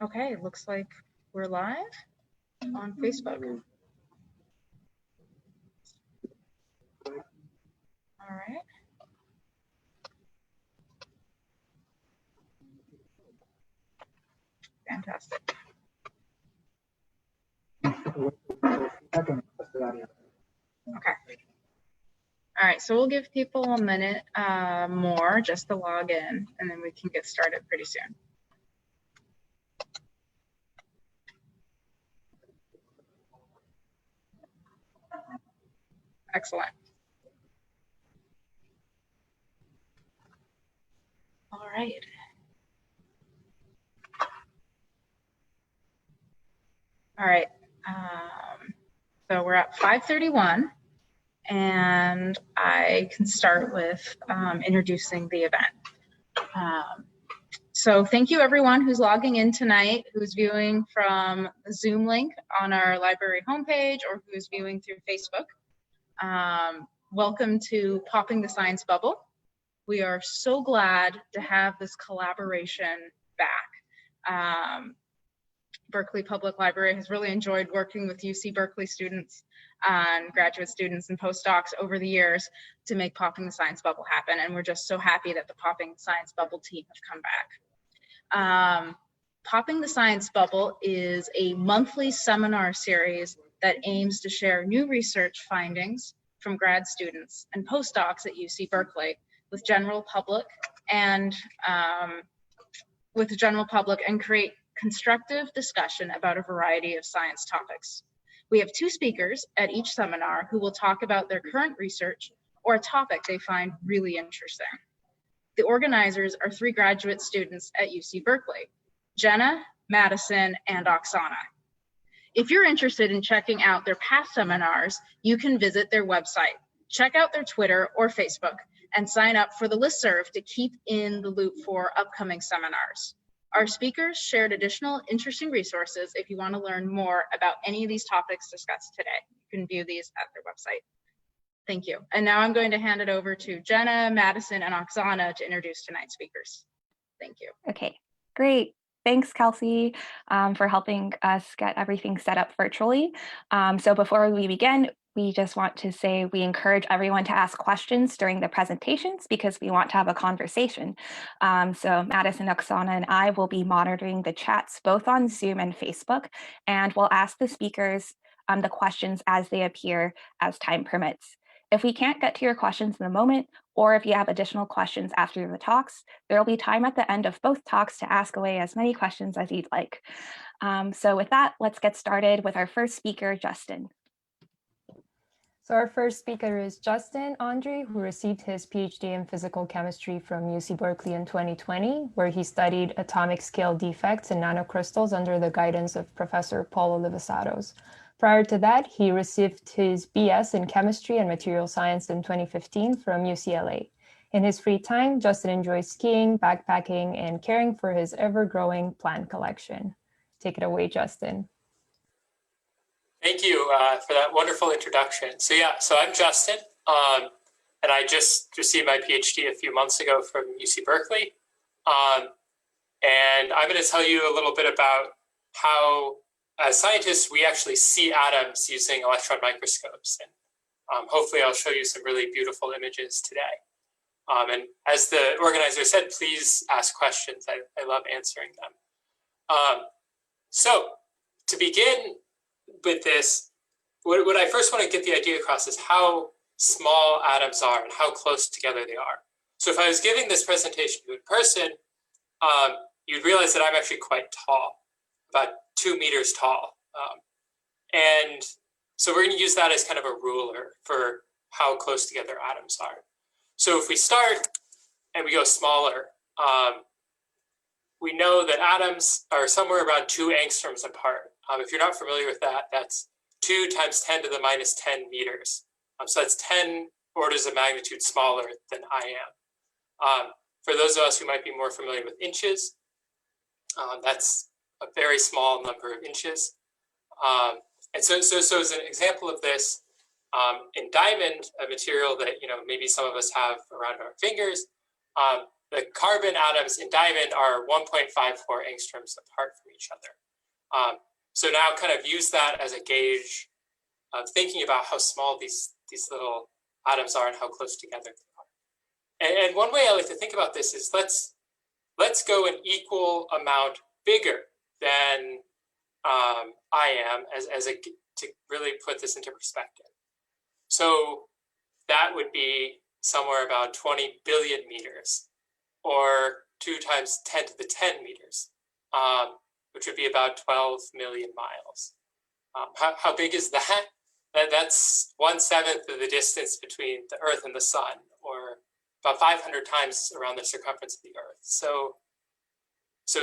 Okay, looks like we're live on Facebook. All right. Fantastic. Okay. All right, so we'll give people a minute more just to log in, and then we can get started pretty soon. Excellent. All right. All right. So we're at 5:31, and I can start with introducing the event. So thank you everyone who's logging in tonight, who's viewing from the Zoom link on our library homepage or who's viewing through Facebook. Welcome to Popping the Science Bubble. We are so glad to have this collaboration back. Berkeley Public Library has really enjoyed working with UC Berkeley students and graduate students and postdocs over the years to make Popping the Science Bubble happen. And we're just so happy that the Popping the Science Bubble team have come back. Popping the Science Bubble is a monthly seminar series that aims to share new research findings from grad students and postdocs at UC Berkeley with general public and create constructive discussion about a variety of science topics. We have 2 speakers at each seminar who will talk about their current research or a topic they find really interesting. The organizers are 3 graduate students at UC Berkeley, Jenna, Madison, and Oksana. If you're interested in checking out their past seminars, you can visit their website, check out their Twitter or Facebook, and sign up for the listserv to keep in the loop for upcoming seminars. Our speakers shared additional interesting resources if you want to learn more about any of these topics discussed today. You can view these at their website. Thank you. And now I'm going to hand it over to Jenna, Madison, and Oksana to introduce tonight's speakers. Thank you. Okay, great. Thanks, Kelsey, for helping us get everything set up virtually. So before we begin, we just want to say we encourage everyone to ask questions during the presentations because we want to have a conversation. So Madison, Oksana, and I will be monitoring the chats both on Zoom and Facebook, and we'll ask the speakers the questions as they appear as time permits. If we can't get to your questions in the moment, or if you have additional questions after the talks, there will be time at the end of both talks to ask away as many questions as you'd like. So with that, let's get started with our first speaker, Justin. So our first speaker is Justin Ondry, who received his PhD in physical chemistry from UC Berkeley in 2020, where he studied atomic scale defects in nanocrystals under the guidance of Professor Paulo Livasatos. Prior to that, he received his BS in chemistry and material science in 2015 from UCLA. In his free time, Justin enjoys skiing, backpacking, and caring for his ever-growing plant collection. Take it away, Justin. Thank you for that wonderful introduction. So I'm Justin, and I just received my PhD a few months ago from UC Berkeley. And I'm going to tell you a little bit about how, as scientists, we actually see atoms using electron microscopes. And hopefully I'll show you some really beautiful images today. And as the organizer said, please ask questions. I love answering them. So to begin with this, what I first want to get the idea across is how small atoms are and how close together they are. So if I was giving this presentation to a person, you'd realize that I'm actually quite tall, about 2 meters tall. And so we're going to use that as kind of a ruler for how close together atoms are. So if we start and we go smaller, we know that atoms are somewhere around 2 angstroms apart. If you're not familiar with that, that's 2 times 10 to the minus 10 meters. So that's 10 orders of magnitude smaller than I am. For those of us who might be more familiar with inches, that's a very small number of inches. And so as an example of this, in diamond, a material that maybe some of us have around our fingers, the carbon atoms in diamond are 1.54 angstroms apart from each other. So now kind of use that as a gauge of thinking about how small these little atoms are and how close together they are. And one way I like to think about this is let's go an equal amount bigger than I am to really put this into perspective. So that would be somewhere about 20 billion meters, or 2 times 10 to the 10 meters, which would be about 12 million miles. How big is that? That's 1/7 of the distance between the Earth and the Sun, or about 500 times around the circumference of the Earth. So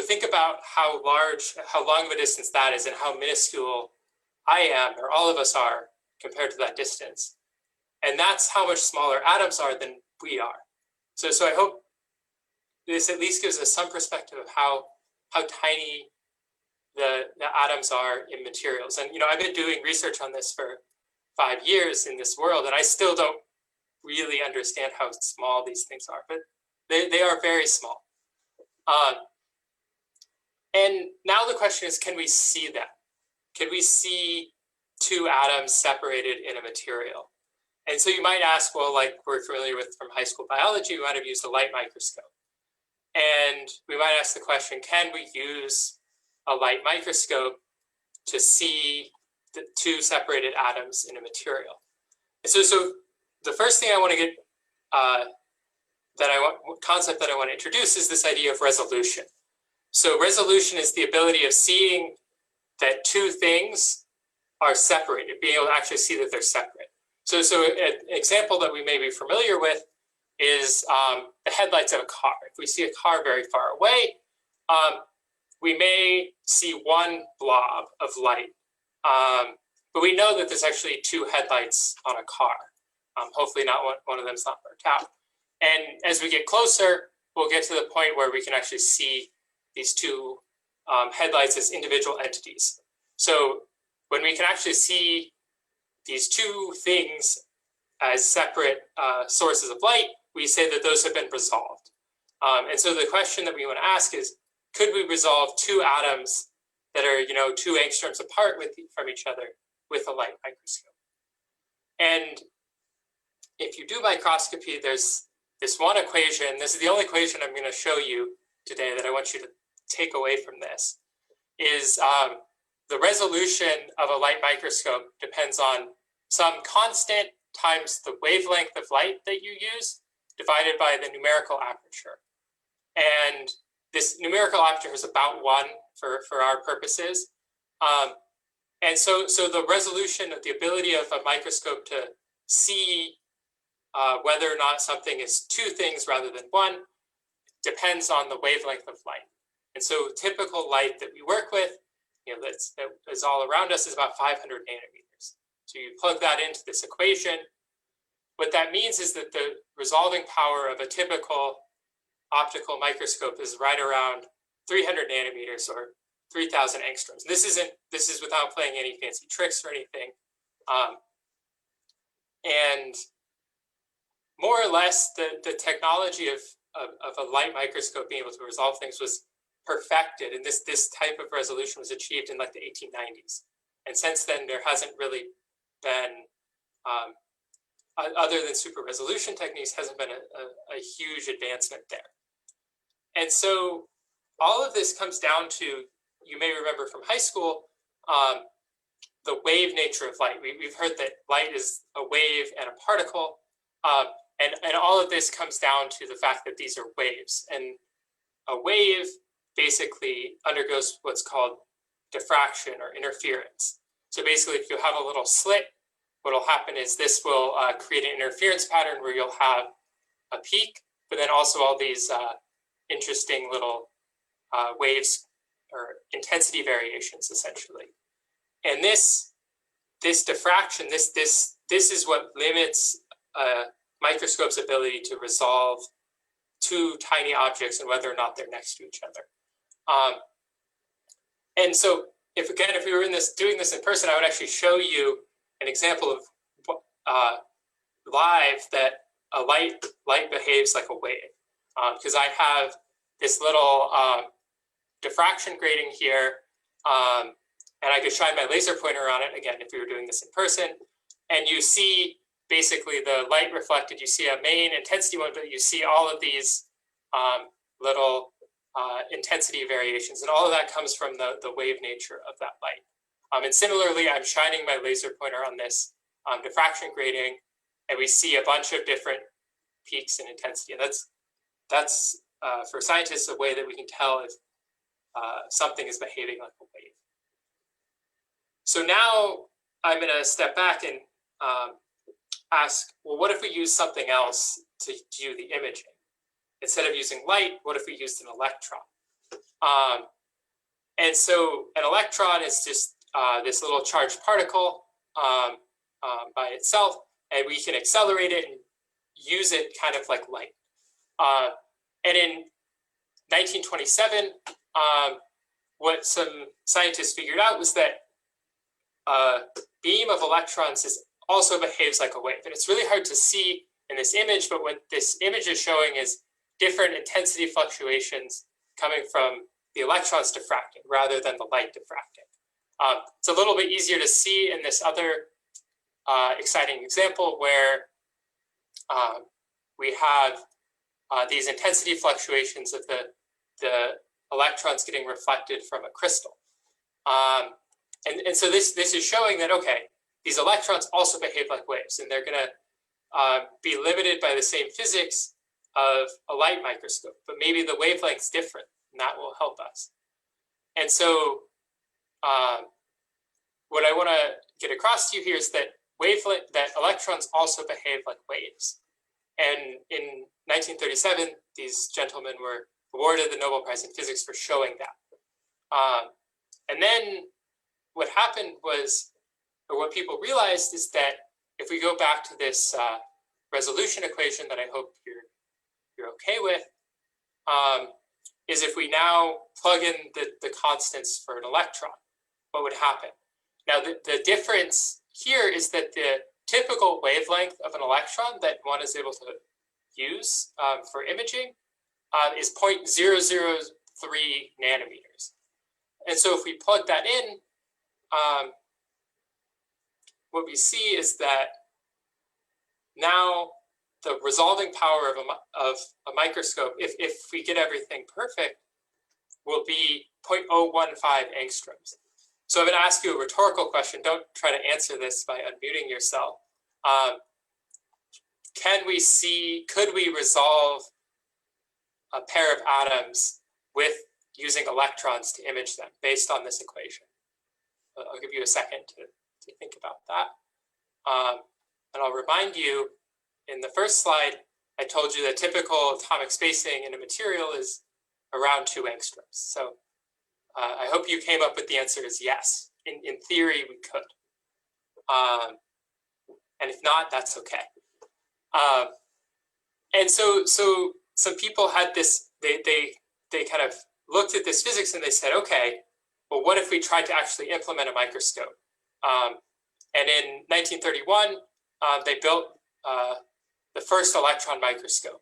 think about how long of a distance that is, and how minuscule I am, or all of us are, compared to that distance. And that's how much smaller atoms are than we are. So I hope this at least gives us some perspective of how tiny the atoms are in materials. And I've been doing research on this for 5 years in this world, and I still don't really understand how small these things are, but they are very small. And now the question is, can we see that? Can we see 2 atoms separated in a material? And so you might ask, well, like we're familiar with from high school biology, we might have used a light microscope. And we might ask the question, can we use a light microscope to see the 2 separated atoms in a material? And so the first thing I want to get, concept that I want to introduce is this idea of resolution. So resolution is the ability of seeing that 2 things are separated, being able to actually see that they're separate. So an example that we may be familiar with is the headlights of a car. If we see a car very far away, we may see one blob of light, but we know that there's actually 2 headlights on a car. Hopefully not one of them's not burnt out. And as we get closer, we'll get to the point where we can actually see these 2 headlights as individual entities. So when we can actually see these 2 things as separate sources of light, we say that those have been resolved. And so the question that we want to ask is, could we resolve 2 atoms that are 2 angstroms apart from each other with a light microscope? And if you do microscopy, there's this one equation. This is the only equation I'm going to show you today that I want you to take away from this, is the resolution of a light microscope depends on some constant times the wavelength of light that you use divided by the numerical aperture. And this numerical aperture is about 1 for our purposes. And so the resolution of the ability of a microscope to see whether or not something is 2 things rather than 1 depends on the wavelength of light. And so typical light that we work with, that is all around us, is about 500 nanometers. So you plug that into this equation. What that means is that the resolving power of a typical optical microscope is right around 300 nanometers, or 3,000 angstroms. This is without playing any fancy tricks or anything. And more or less, the technology of a light microscope being able to resolve things was perfected, and this type of resolution was achieved in like the 1890s. And since then, there hasn't really been, other than super resolution techniques, hasn't been a huge advancement there. And so all of this comes down to, you may remember from high school, the wave nature of light. We've heard that light is a wave and a particle, and all of this comes down to the fact that these are waves. And a wave basically undergoes what's called diffraction or interference. So basically, if you have a little slit, what will happen is this will create an interference pattern where you'll have a peak, but then also all these interesting little waves or intensity variations, essentially. And this diffraction, this is what limits a microscope's ability to resolve 2 tiny objects and whether or not they're next to each other. And so, if we were doing this in person, I would actually show you an example of live that a light behaves like a wave. because I have this little diffraction grating here, and I could shine my laser pointer on it, again, if we were doing this in person, and you see basically the light reflected. You see a main intensity one, but you see all of these little intensity variations, and all of that comes from the wave nature of that light. And similarly, I'm shining my laser pointer on this diffraction grating, and we see a bunch of different peaks in intensity. And that's for scientists a way that we can tell if something is behaving like a wave. So now I'm going to step back and ask, well, what if we use something else to do the imaging? Instead of using light, what if we used an electron? And so an electron is just this little charged particle by itself, and we can accelerate it and use it kind of like light. And in 1927, what some scientists figured out was that a beam of electrons also behaves like a wave. And it's really hard to see in this image, but what this image is showing is different intensity fluctuations coming from the electrons diffracting rather than the light diffracting. It's a little bit easier to see in this other exciting example where we have these intensity fluctuations of the electrons getting reflected from a crystal. And so this is showing that, okay, these electrons also behave like waves, and they're going to be limited by the same physics of a light microscope, but maybe the wavelength's different, and that will help us. And so what I want to get across to you here is that electrons also behave like waves. And in 1937, these gentlemen were awarded the Nobel Prize in Physics for showing that. And then what happened was, or what people realized is that if we go back to this resolution equation that I hope you're okay with, is if we now plug in the constants for an electron, what would happen? Now, the difference here is that the typical wavelength of an electron that one is able to use for imaging is 0.003 nanometers. And so if we plug that in, what we see is that now the resolving power of a microscope, if we get everything perfect, will be 0.015 angstroms. So I'm going to ask you a rhetorical question. Don't try to answer this by unmuting yourself. Could we resolve a pair of atoms with using electrons to image them based on this equation? I'll give you a second to think about that. And I'll remind you, in the first slide, I told you that typical atomic spacing in a material is around 2 angstroms. So I hope you came up with the answer is yes. In theory, we could. And if not, that's okay. And so some people had this, they kind of looked at this physics and they said, okay, well, what if we tried to actually implement a microscope? And in 1931, they built the first electron microscope.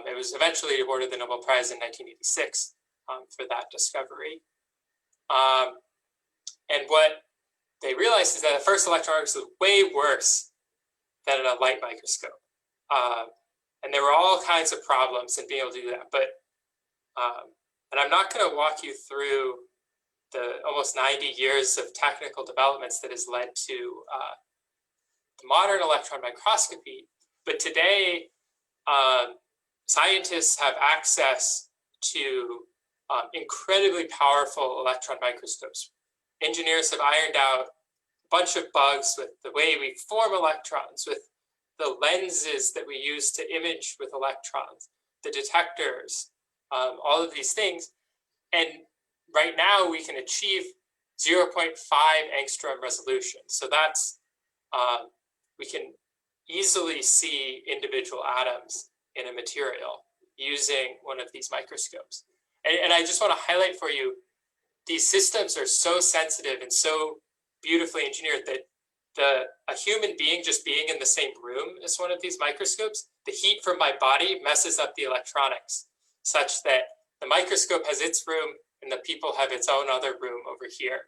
It was eventually awarded the Nobel Prize in 1986 for that discovery. And what they realized is that the first electron microscope was way worse than a light microscope. And there were all kinds of problems in being able to do that. But and I'm not going to walk you through the almost 90 years of technical developments that has led to the modern electron microscopy. But today, scientists have access to incredibly powerful electron microscopes. Engineers have ironed out a bunch of bugs with the way we form electrons, with the lenses that we use to image with electrons, the detectors, all of these things. And right now we can achieve 0.5 angstrom resolution. So that's, we can easily see individual atoms in a material using one of these microscopes. And I just want to highlight for you, these systems are so sensitive and so beautifully engineered that a human being just being in the same room as one of these microscopes, the heat from my body messes up the electronics such that the microscope has its room and the people have its own other room over here.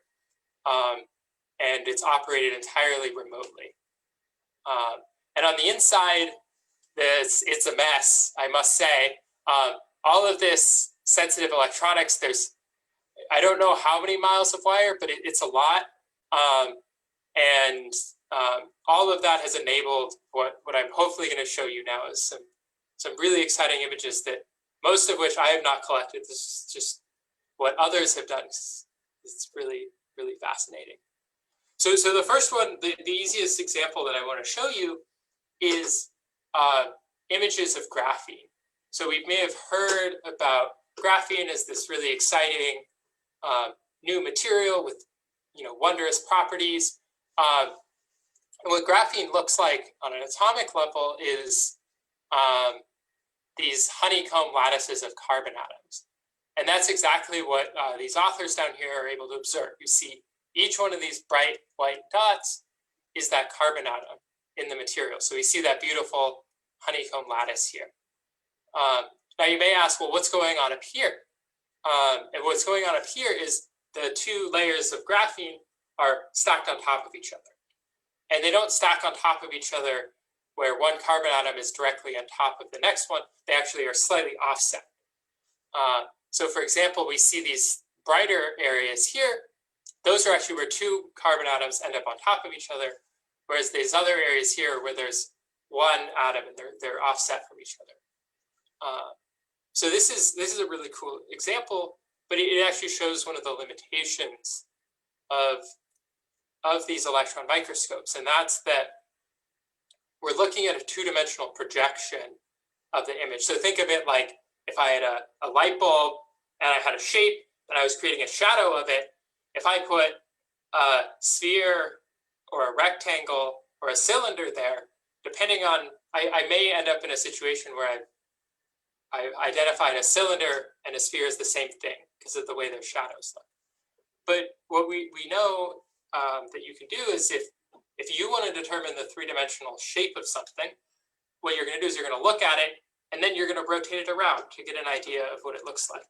And it's operated entirely remotely. And on the inside, it's a mess, I must say. All of this sensitive electronics, I don't know how many miles of wire, but it's a lot. And all of that has enabled what I'm hopefully going to show you now is some really exciting images that most of which I have not collected. This is just what others have done. It's really, really fascinating. So the first one, the easiest example that I want to show you is images of graphene. So we may have heard about graphene as this really exciting new material with wondrous properties. And what graphene looks like on an atomic level is these honeycomb lattices of carbon atoms. And that's exactly what these authors down here are able to observe. You see each one of these bright white dots is that carbon atom in the material. So we see that beautiful honeycomb lattice here. Now you may ask, well, what's going on up here? And what's going on up here is the two layers of graphene are stacked on top of each other. And they don't stack on top of each other where one carbon atom is directly on top of the next one. They actually are slightly offset. So for example, we see these brighter areas here. Those are actually where two carbon atoms end up on top of each other, whereas these other areas here where there's one atom and they're offset from each other. So this is a really cool example, but it actually shows one of the limitations of these electron microscopes, and that's that we're looking at a two-dimensional projection of the image. So think of it like if I had a light bulb and I had a shape and I was creating a shadow of it, if I put a sphere or a rectangle or a cylinder there, depending on, I may end up in a situation where I've identified a cylinder and a sphere as the same thing because of the way their shadows look. But what we know that you can do is if you want to determine the three-dimensional shape of something, what you're going to do is you're going to look at it and then you're going to rotate it around to get an idea of what it looks like.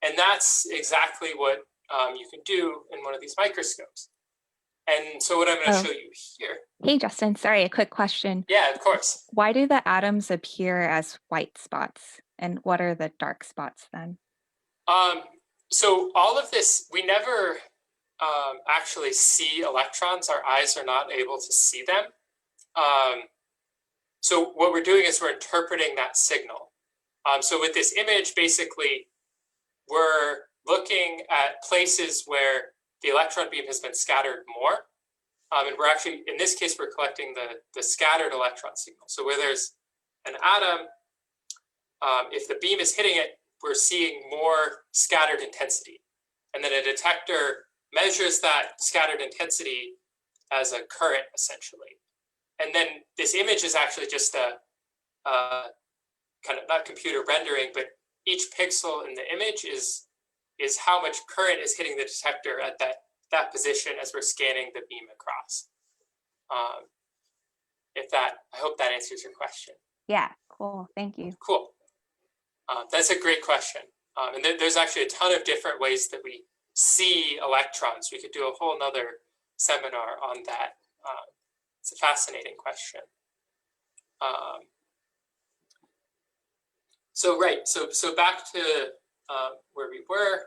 And that's exactly what you can do in one of these microscopes. And so what I'm going to show you here. Hey, Justin, sorry, a quick question. Yeah, of course. Why do the atoms appear as white spots? And what are the dark spots then? So all of this, we never actually see electrons. Our eyes are not able to see them. So what we're doing is we're interpreting that signal. So with this image, basically, we're looking at places where the electron beam has been scattered more. And we're actually, in this case, we're collecting the scattered electron signal. So where there's an atom, if the beam is hitting it, we're seeing more scattered intensity. And then a detector measures that scattered intensity as a current, essentially. And then this image is actually just a kind of not computer rendering, but each pixel in the image is how much current is hitting the detector at that position as we're scanning the beam across. I hope that answers your question. Yeah, cool, thank you. Cool. That's a great question. And there's actually a ton of different ways that we see electrons. We could do a whole nother seminar on that. It's a fascinating question. So back to where we were.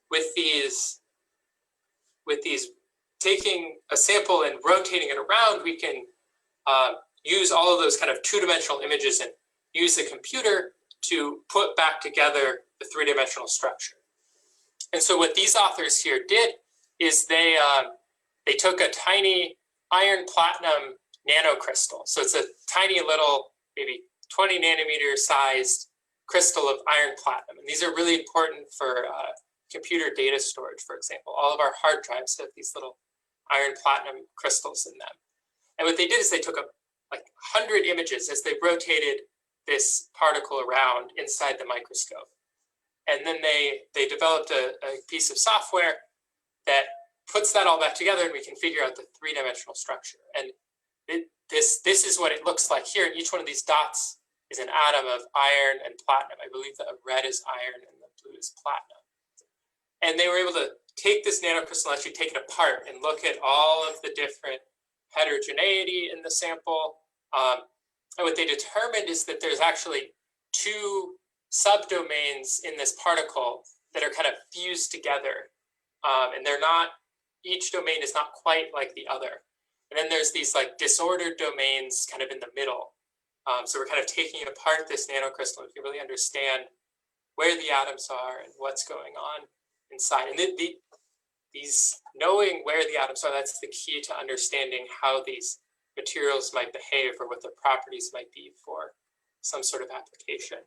With these, taking a sample and rotating it around, we can use all of those kind of two-dimensional images and use the computer to put back together the three-dimensional structure. And so what these authors here did is they took a tiny iron platinum nanocrystal. So it's a tiny little, maybe 20 nanometer sized crystal of iron platinum. And these are really important for computer data storage, for example. All of our hard drives have these little iron platinum crystals in them. And what they did is they took like 100 images as they rotated this particle around inside the microscope. And then they developed a piece of software that puts that all back together, and we can figure out the three-dimensional structure. And this is what it looks like here. And each one of these dots is an atom of iron and platinum. I believe the red is iron and the blue is platinum. And they were able to take this nanocrystal, actually take it apart and look at all of the different heterogeneity in the sample. And what they determined is that there's actually two subdomains in this particle that are kind of fused together. And they're not, each domain is not quite like the other. And then there's these like disordered domains kind of in the middle. So we're kind of taking apart this nanocrystal and we can really understand where the atoms are and what's going on inside. And these knowing where the atoms are, that's the key to understanding how these materials might behave or what their properties might be for some sort of application.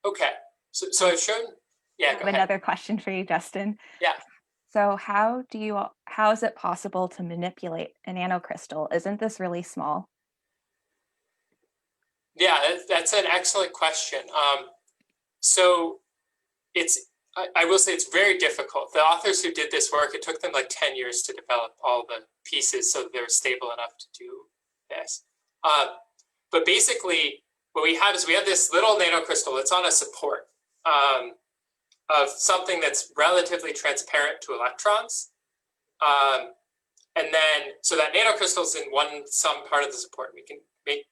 Okay, so I've shown, yeah, I have another question for you, Justin. Yeah. So how is it possible to manipulate a nanocrystal? Isn't this really small? Yeah, that's an excellent question. So I will say it's very difficult. The authors who did this work, it took them like 10 years to develop all the pieces so that they were stable enough to do this. But basically, what we have is we have this little nanocrystal that's on a support of something that's relatively transparent to electrons. And then, so that nanocrystal is in some part of the support. We can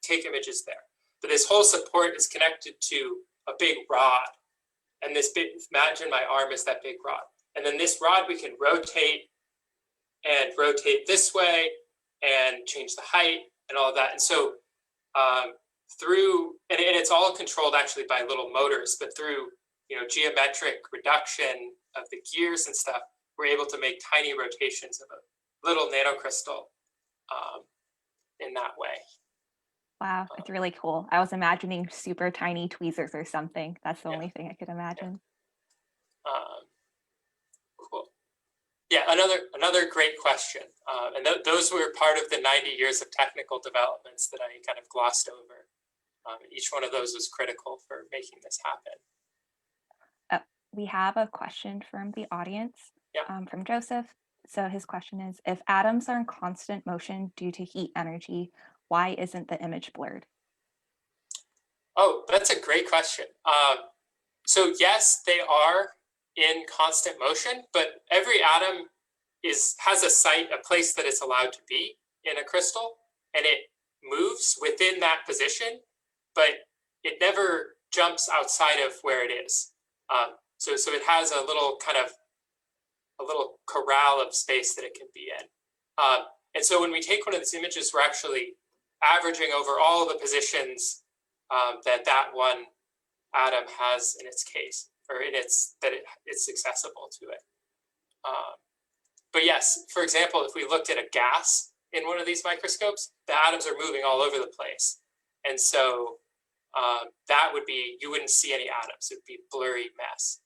take images there. But this whole support is connected to a big rod. And this big, imagine my arm is that big rod. And then this rod we can rotate and rotate this way and change the height and all of that. And so and it's all controlled actually by little motors, but through geometric reduction of the gears and stuff, we're able to make tiny rotations of a little nanocrystal in that way. Wow, it's really cool. I was imagining super tiny tweezers or something. That's the only thing I could imagine. Cool. Yeah, another great question. And those were part of the 90 years of technical developments that I kind of glossed over. Each one of those was critical for making this happen. We have a question from the audience, from Joseph. So his question is, if atoms are in constant motion due to heat energy, why isn't the image blurred? Oh, that's a great question. So yes, they are in constant motion, but every atom has a site, a place that it's allowed to be in a crystal, and it moves within that position, but it never jumps outside of where it is. So it has a little corral of space that it can be in. And so when we take one of these images, we're actually averaging over all the positions that one atom has in its case, or it's accessible to it. But yes, for example, if we looked at a gas in one of these microscopes, the atoms are moving all over the place. And so that would be, you wouldn't see any atoms. It would be a blurry mess.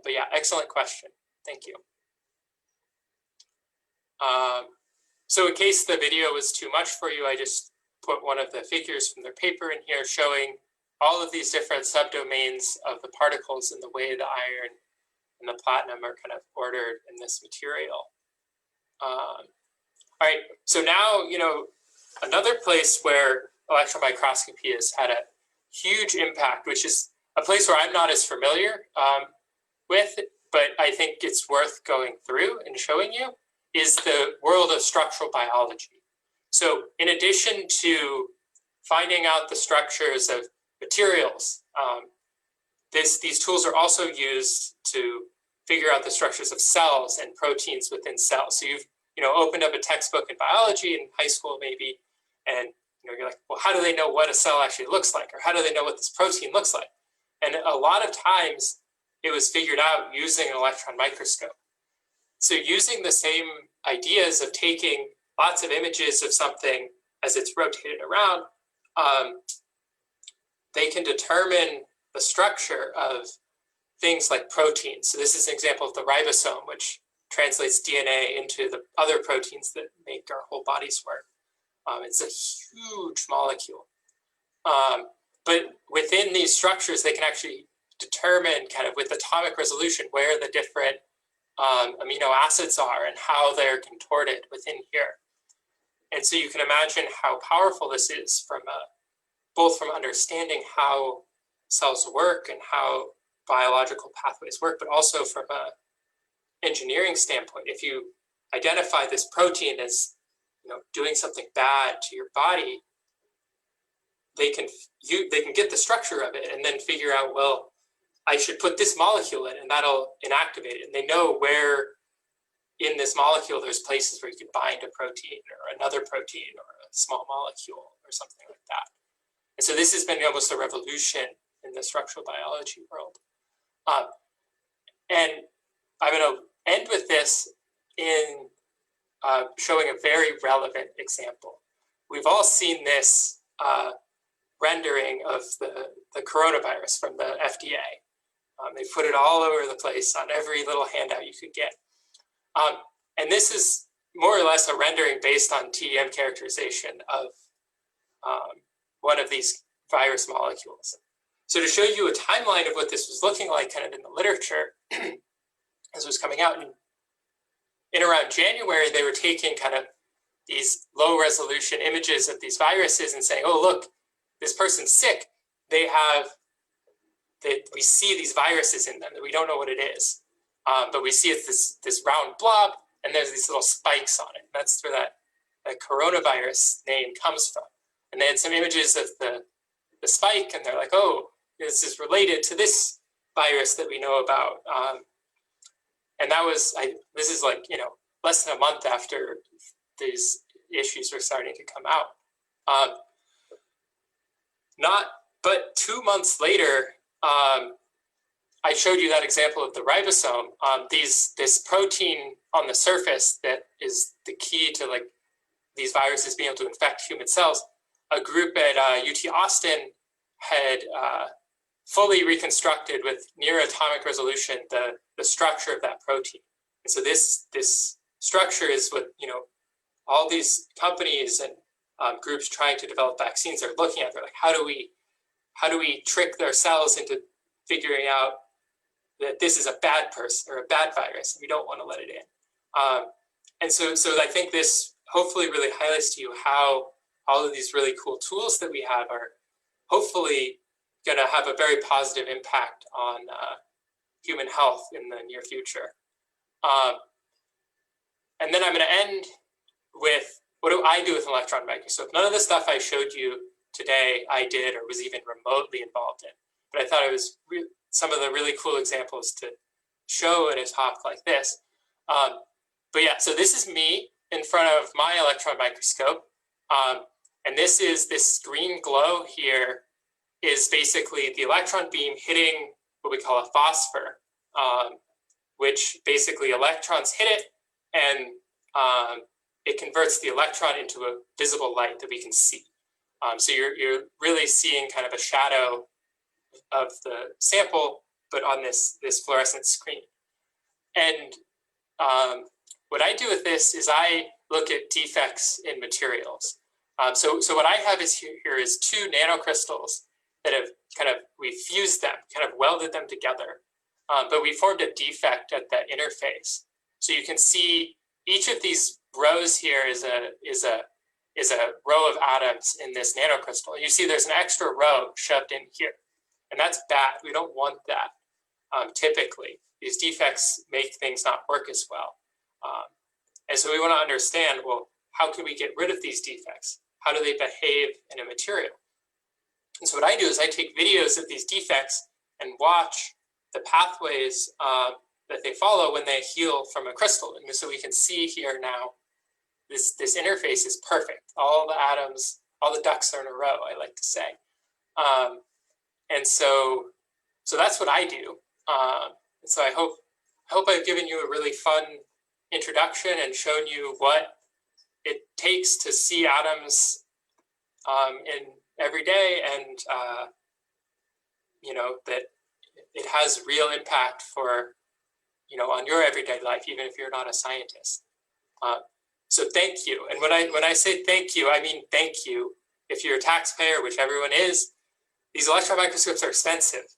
But yeah, excellent question. Thank you. So in case the video was too much for you, I just put one of the figures from their paper in here showing all of these different subdomains of the particles and the way the iron and the platinum are kind of ordered in this material. All right, so now, another place where electron microscopy has had a huge impact, which is a place where I'm not as familiar with, but I think it's worth going through and showing you, is the world of structural biology. So in addition to finding out the structures of materials, these tools are also used to figure out the structures of cells and proteins within cells. So you've opened up a textbook in biology in high school maybe, and you're like, well, how do they know what a cell actually looks like? Or how do they know what this protein looks like? And a lot of times it was figured out using an electron microscope. So using the same ideas of taking lots of images of something as it's rotated around, they can determine the structure of things like proteins. So this is an example of the ribosome, which translates DNA into the other proteins that make our whole bodies work. It's a huge molecule. But within these structures, they can actually determine kind of with atomic resolution where the different amino acids are and how they're contorted within here. And so you can imagine how powerful this is from both from understanding how cells work and how biological pathways work, but also from a engineering standpoint. If you identify this protein as doing something bad to your body, they can get the structure of it and then figure out, well, I should put this molecule in and that'll inactivate it. And they know where in this molecule there's places where you can bind a protein or another protein or a small molecule or something like that. And so this has been almost a revolution in the structural biology world. And I'm going to end with this in showing a very relevant example. We've all seen this rendering of the coronavirus from the FDA. They put it all over the place on every little handout you could get. And this is more or less a rendering based on TEM characterization of one of these virus molecules. So to show you a timeline of what this was looking like kind of in the literature as it was coming out, in around January, they were taking kind of these low resolution images of these viruses and saying, oh, look, this person's sick. We see these viruses in them that we don't know what it is. But we see it's this round blob and there's these little spikes on it. That's where that coronavirus name comes from. And they had some images of the spike and they're like, oh, this is related to this virus that we know about. And that was, this is like, less than a month after these issues were starting to come out. But 2 months later, I showed you that example of the ribosome. This protein on the surface that is the key to like these viruses being able to infect human cells. A group at UT Austin had fully reconstructed with near atomic resolution the structure of that protein. And so this structure is what all these companies and groups trying to develop vaccines are looking at. They're like, how do we trick their cells into figuring out that this is a bad person or a bad virus, and we don't want to let it in. And so I think this hopefully really highlights to you how all of these really cool tools that we have are hopefully going to have a very positive impact on human health in the near future. And then I'm going to end with, what do I do with an electron microscope? None of the stuff I showed you today I did or was even remotely involved in. But I thought it was some of the really cool examples to show in a talk like this. But yeah, so this is me in front of my electron microscope. And this green glow here is basically the electron beam hitting what we call a phosphor, which basically electrons hit it and it converts the electron into a visible light that we can see. So you're really seeing kind of a shadow of the sample, but on this fluorescent screen. And what I do with this is I look at defects in materials. So what I have here is 2 nanocrystals that have we fused them, kind of welded them together, but we formed a defect at the interface. So you can see each of these rows here is a row of atoms in this nanocrystal. You see there's an extra row shoved in here, and that's bad. We don't want that. Typically, these defects make things not work as well. And so we want to understand, well, how can we get rid of these defects? How do they behave in a material? And so what I do is I take videos of these defects and watch the pathways that they follow when they heal from a crystal. And so we can see here now, this interface is perfect. All the atoms, all the ducks are in a row, I like to say. And so that's what I do. And so I hope I've given you a really fun introduction and shown you what it takes to see atoms in every day, and that it has real impact for on your everyday life, even if you're not a scientist. So thank you. And when I say thank you, I mean thank you. If you're a taxpayer, which everyone is, these electron microscopes are expensive.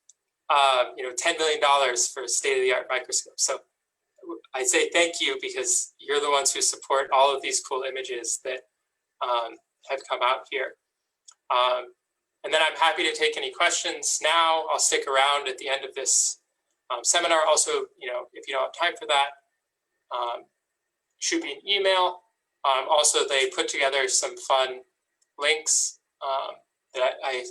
$10 million for a state-of-the-art microscope. So I say thank you because you're the ones who support all of these cool images that have come out here. And then I'm happy to take any questions now. I'll stick around at the end of this seminar. Also, if you don't have time for that, shoot me an email. Also, they put together some fun links that I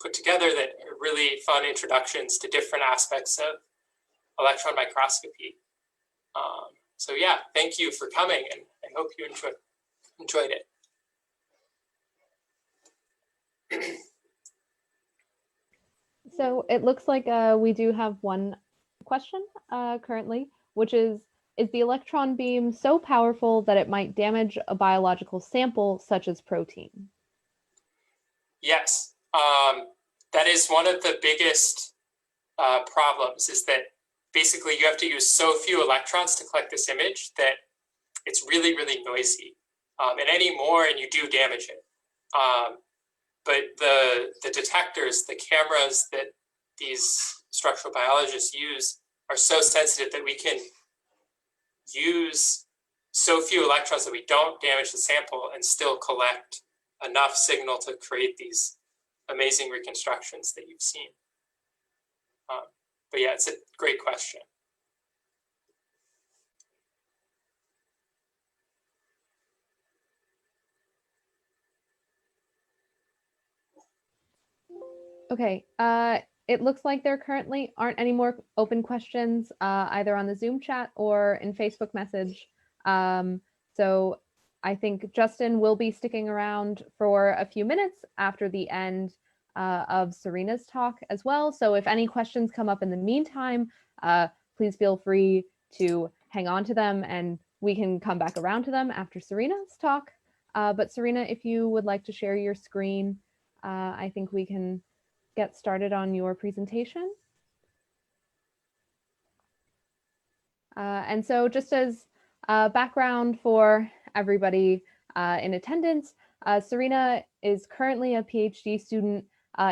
put together that are really fun introductions to different aspects of electron microscopy. So yeah, thank you for coming, and I hope you enjoyed it. So it looks like we do have one question currently, which is the electron beam so powerful that it might damage a biological sample such as protein? Yes, that is one of the biggest problems, is that basically you have to use so few electrons to collect this image that it's really, really noisy. And any more and you do damage it. But the detectors, the cameras that these structural biologists use are so sensitive that we can use so few electrons that we don't damage the sample and still collect enough signal to create these amazing reconstructions that you've seen. But yeah, it's a great question. Okay, it looks like there currently aren't any more open questions either on the Zoom chat or in Facebook message. So I think Justin will be sticking around for a few minutes after the end of Sarina's talk as well. So if any questions come up in the meantime, please feel free to hang on to them and we can come back around to them after Sarina's talk. But Sarina, if you would like to share your screen, I think we can get started on your presentation. And so just as background for everybody in attendance, Sarina is currently a PhD student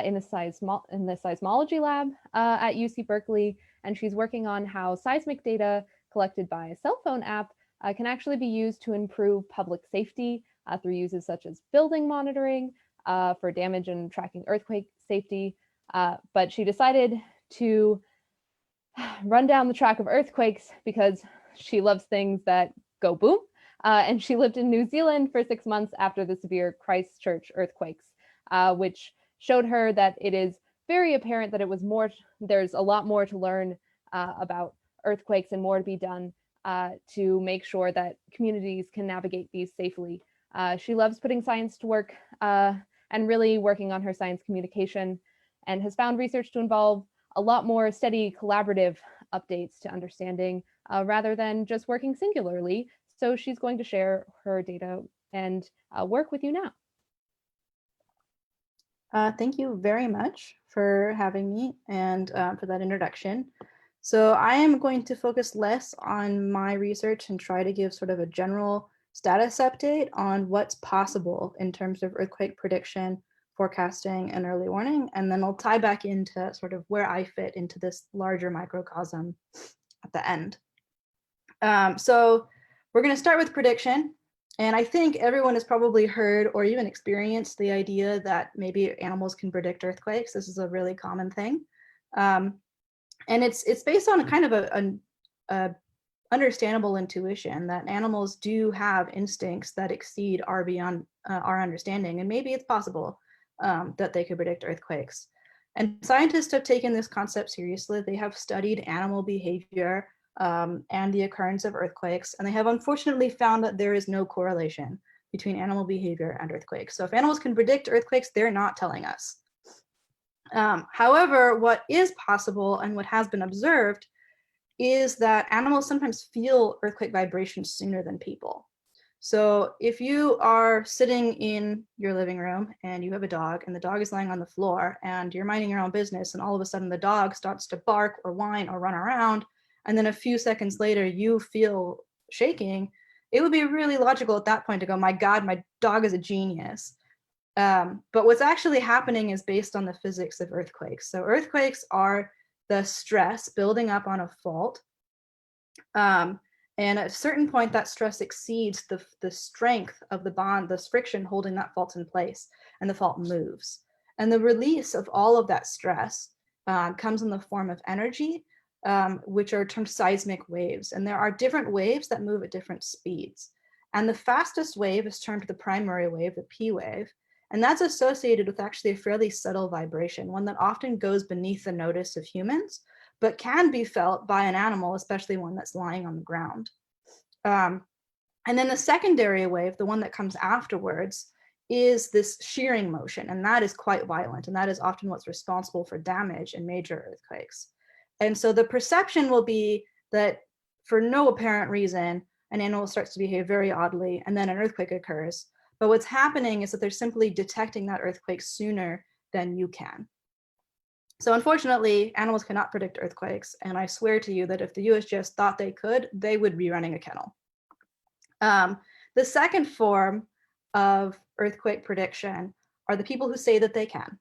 in the seismology lab at UC Berkeley, and she's working on how seismic data collected by a cell phone app can actually be used to improve public safety through uses such as building monitoring for damage and tracking earthquake safety. But she decided to run down the track of earthquakes because she loves things that go boom. And she lived in New Zealand for 6 months after the severe Christchurch earthquakes, which showed her that it is very apparent that there's a lot more to learn about earthquakes and more to be done to make sure that communities can navigate these safely. She loves putting science to work and really working on her science communication, and has found research to involve a lot more steady collaborative updates to understanding rather than just working singularly. So she's going to share her data and work with you now. Thank you very much for having me and for that introduction. So I am going to focus less on my research and try to give sort of a general status update on what's possible in terms of earthquake prediction, forecasting, and early warning. And then I'll tie back into sort of where I fit into this larger microcosm at the end. So we're going to start with prediction. And I think everyone has probably heard or even experienced the idea that maybe animals can predict earthquakes. This is a really common thing. And it's based on kind of a understandable intuition that animals do have instincts that exceed beyond our understanding. And maybe it's possible that they could predict earthquakes. And scientists have taken this concept seriously. They have studied animal behavior and the occurrence of earthquakes, and they have unfortunately found that there is no correlation between animal behavior and earthquakes. So if animals can predict earthquakes, they're not telling us. However, what is possible and what has been observed is that animals sometimes feel earthquake vibrations sooner than people. So if you are sitting in your living room and you have a dog and the dog is lying on the floor and you're minding your own business and all of a sudden the dog starts to bark or whine or run around, and then a few seconds later you feel shaking, it would be really logical at that point to go, my God, my dog is a genius. But what's actually happening is based on the physics of earthquakes. So earthquakes are the stress building up on a fault. And at a certain point, that stress exceeds the strength of the bond, this friction holding that fault in place, and the fault moves. And the release of all of that stress comes in the form of energy, which are termed seismic waves. And there are different waves that move at different speeds. And the fastest wave is termed the primary wave, the P wave. And that's associated with actually a fairly subtle vibration, one that often goes beneath the notice of humans, but can be felt by an animal, especially one that's lying on the ground. And then the secondary wave, the one that comes afterwards, is this shearing motion, and that is quite violent, and that is often what's responsible for damage in major earthquakes. And so the perception will be that for no apparent reason, an animal starts to behave very oddly, and then an earthquake occurs. But what's happening is that they're simply detecting that earthquake sooner than you can. So unfortunately, animals cannot predict earthquakes, and I swear to you that if the USGS thought they could, they would be running a kennel. The second form of earthquake prediction are the people who say that they can.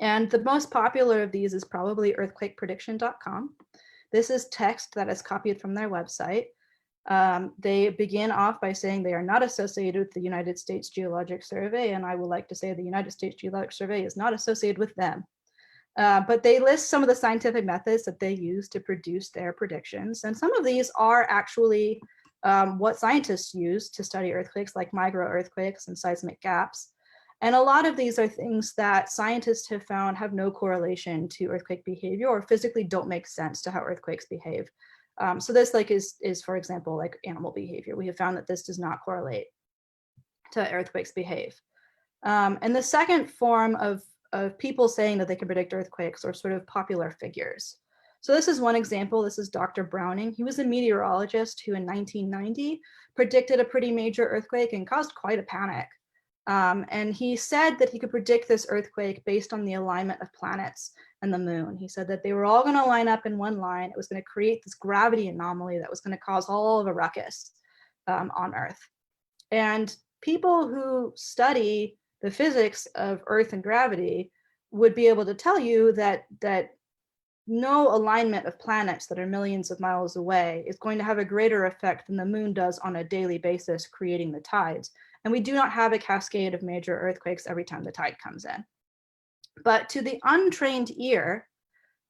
And the most popular of these is probably earthquakeprediction.com. This is text that is copied from their website. They begin off by saying they are not associated with the United States Geologic Survey, and I would like to say the United States Geologic Survey is not associated with them. But they list some of the scientific methods that they use to produce their predictions, and some of these are actually what scientists use to study earthquakes, like microearthquakes and seismic gaps. And a lot of these are things that scientists have found have no correlation to earthquake behavior, or physically don't make sense to how earthquakes behave. So this is, for example, like animal behavior. We have found that this does not correlate to earthquakes behave. And the second form of people saying that they can predict earthquakes are sort of popular figures. So this is one example. This is Dr. Browning. He was a meteorologist who in 1990 predicted a pretty major earthquake and caused quite a panic. And he said that he could predict this earthquake based on the alignment of planets and the moon. He said that they were all going to line up in one line. It was going to create this gravity anomaly that was going to cause all of a ruckus on Earth. And people who study the physics of Earth and gravity would be able to tell you that no alignment of planets that are millions of miles away is going to have a greater effect than the moon does on a daily basis, creating the tides. And we do not have a cascade of major earthquakes every time the tide comes in. But to the untrained ear,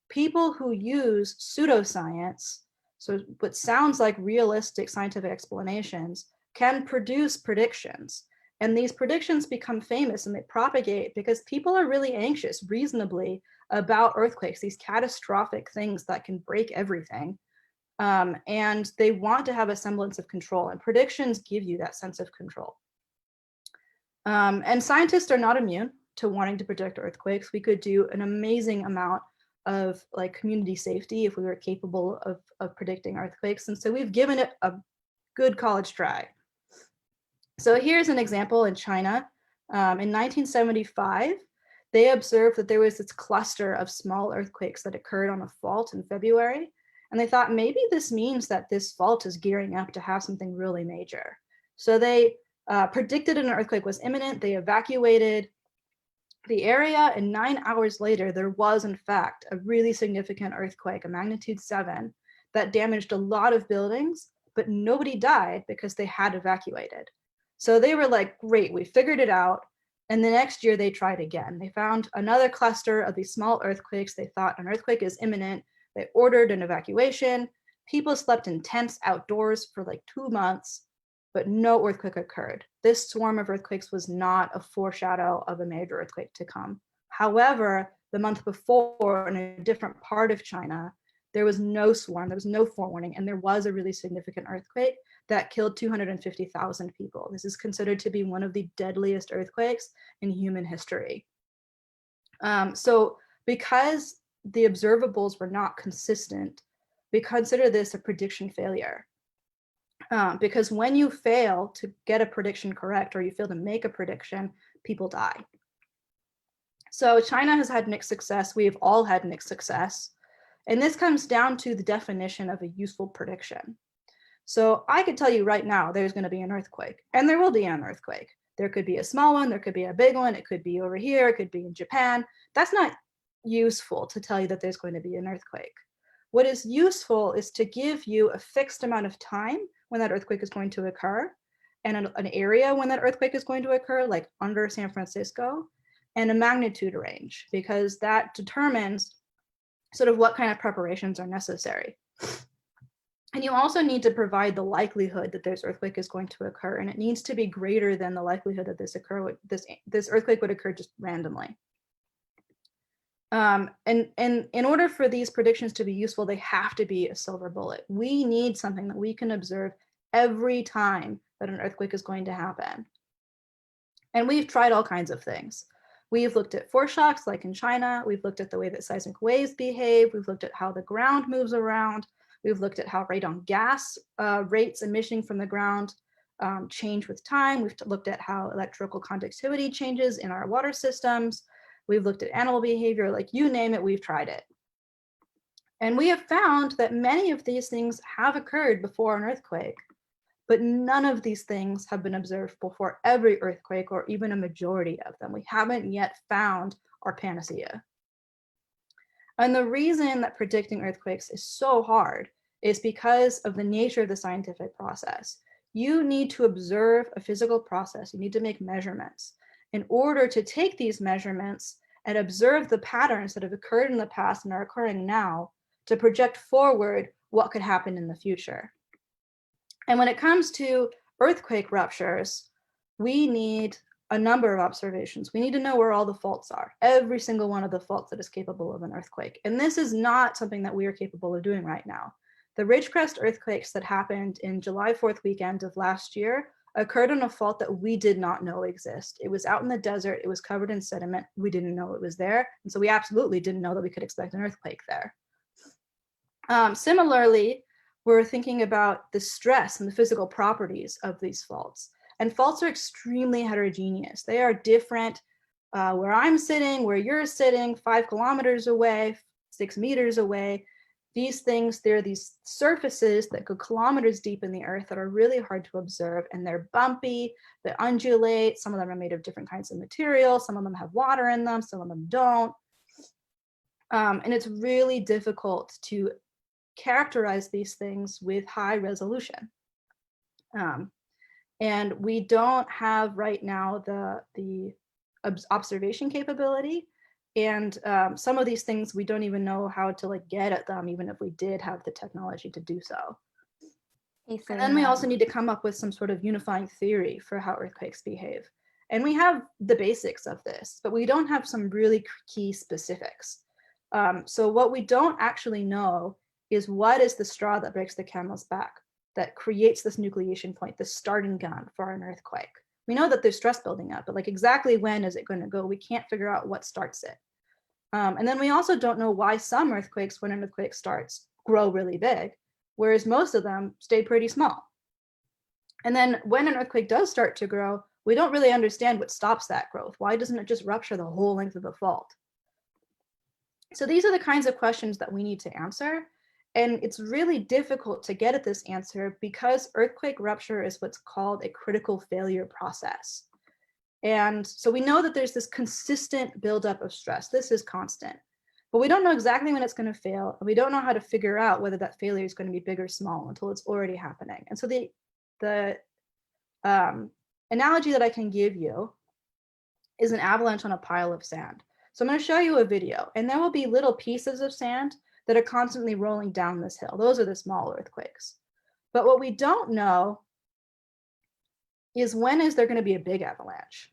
people who use pseudoscience, so what sounds like realistic scientific explanations, can produce predictions. And these predictions become famous and they propagate because people are really anxious, reasonably, about earthquakes, these catastrophic things that can break everything. And they want to have a semblance of control, and predictions give you that sense of control. And scientists are not immune to wanting to predict earthquakes. We could do an amazing amount of like community safety if we were capable of predicting earthquakes. And so we've given it a good college try. So here's an example in China. In 1975, they observed that there was this cluster of small earthquakes that occurred on a fault in February. And they thought maybe this means that this fault is gearing up to have something really major. So they predicted an earthquake was imminent. They evacuated the area, and 9 hours later, there was in fact a really significant earthquake, a magnitude 7, that damaged a lot of buildings, but nobody died because they had evacuated. So they were like, great, we figured it out. And the next year they tried again. They found another cluster of these small earthquakes. They thought an earthquake is imminent. They ordered an evacuation. People slept in tents outdoors for like 2 months, but no earthquake occurred. This swarm of earthquakes was not a foreshadow of a major earthquake to come. However, the month before, in a different part of China, there was no swarm, there was no forewarning, and there was a really significant earthquake that killed 250,000 people. This is considered to be one of the deadliest earthquakes in human history. So because the observables were not consistent, we consider this a prediction failure. Because when you fail to get a prediction correct, or you fail to make a prediction, people die. So China has had mixed success. We have all had mixed success. And this comes down to the definition of a useful prediction. So I could tell you right now, there's going to be an earthquake, and there will be an earthquake. There could be a small one, there could be a big one, it could be over here, it could be in Japan. That's not useful to tell you that there's going to be an earthquake. What is useful is to give you a fixed amount of time when that earthquake is going to occur, and an area when that earthquake is going to occur, like under San Francisco, and a magnitude range, because that determines sort of what kind of preparations are necessary. And you also need to provide the likelihood that this earthquake is going to occur, and it needs to be greater than the likelihood that this earthquake would occur just randomly. And in order for these predictions to be useful, they have to be a silver bullet. We need something that we can observe every time that an earthquake is going to happen. And we've tried all kinds of things. We've looked at foreshocks, like in China. We've looked at the way that seismic waves behave. We've looked at how the ground moves around. We've looked at how radon gas rates emitting from the ground change with time. We've looked at how electrical conductivity changes in our water systems. We've looked at animal behavior, like you name it, we've tried it. And we have found that many of these things have occurred before an earthquake, but none of these things have been observed before every earthquake, or even a majority of them. We haven't yet found our panacea. And the reason that predicting earthquakes is so hard is because of the nature of the scientific process. You need to observe a physical process. You need to make measurements in order to take these measurements and observe the patterns that have occurred in the past and are occurring now to project forward what could happen in the future. And when it comes to earthquake ruptures, we need a number of observations. We need to know where all the faults are, every single one of the faults that is capable of an earthquake. And this is not something that we are capable of doing right now. The Ridgecrest earthquakes that happened in July 4th weekend of last year occurred on a fault that we did not know exist. It was out in the desert, it was covered in sediment, we didn't know it was there. And so we absolutely didn't know that we could expect an earthquake there. Similarly, we're thinking about the stress and the physical properties of these faults. And faults are extremely heterogeneous. They are different where I'm sitting, where you're sitting, 5 kilometers away, 6 meters away. These things, they're these surfaces that go kilometers deep in the earth that are really hard to observe, and they're bumpy, they undulate, some of them are made of different kinds of material, some of them have water in them, some of them don't. And it's really difficult to characterize these things with high resolution. And we don't have right now the observation capability. And some of these things, we don't even know how to get at them, even if we did have the technology to do so. Hey, and then we also need to come up with some sort of unifying theory for how earthquakes behave. And we have the basics of this, but we don't have some really key specifics. So what we don't actually know is what is the straw that breaks the camel's back, that creates this nucleation point, the starting gun for an earthquake. We know that there's stress building up, but exactly when is it going to go? We can't figure out what starts it. And then we also don't know why some earthquakes, when an earthquake starts, grow really big, whereas most of them stay pretty small. And then when an earthquake does start to grow, we don't really understand what stops that growth. Why doesn't it just rupture the whole length of the fault? So these are the kinds of questions that we need to answer. And it's really difficult to get at this answer because earthquake rupture is what's called a critical failure process. And so we know that there's this consistent buildup of stress. This is constant, but we don't know exactly when it's going to fail. And we don't know how to figure out whether that failure is going to be big or small until it's already happening. And so the analogy that I can give you is an avalanche on a pile of sand. So I'm going to show you a video, and there will be little pieces of sand that are constantly rolling down this hill. Those are the small earthquakes. But what we don't know is when is there going to be a big avalanche?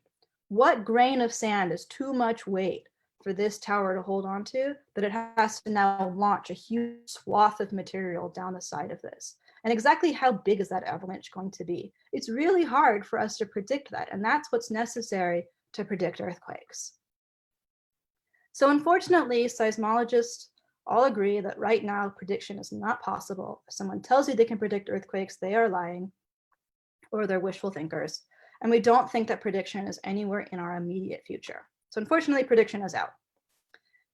What grain of sand is too much weight for this tower to hold on to that it has to now launch a huge swath of material down the side of this? And exactly how big is that avalanche going to be? It's really hard for us to predict that, and that's what's necessary to predict earthquakes. So unfortunately, seismologists all agree that right now prediction is not possible. If someone tells you they can predict earthquakes, they are lying or they're wishful thinkers. And we don't think that prediction is anywhere in our immediate future. So unfortunately, prediction is out.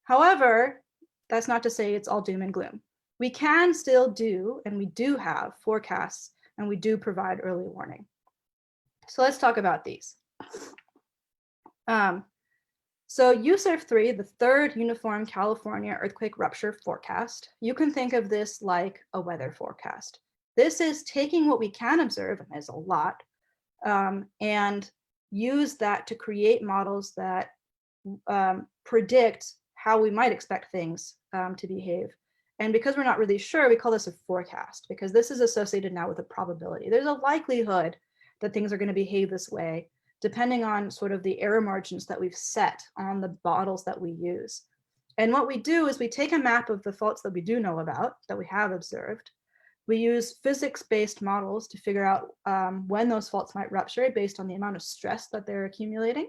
However, that's not to say it's all doom and gloom. We can still do, and we do have forecasts, and we do provide early warning. So let's talk about these. So USERF3, the third Uniform California Earthquake Rupture Forecast, you can think of this like a weather forecast. This is taking what we can observe, and there's a lot, and use that to create models that predict how we might expect things to behave. And because we're not really sure, we call this a forecast, because this is associated now with a probability. There's a likelihood that things are going to behave this way, depending on sort of the error margins that we've set on the models that we use. And what we do is we take a map of the faults that we do know about, that we have observed. We use physics-based models to figure out when those faults might rupture based on the amount of stress that they're accumulating.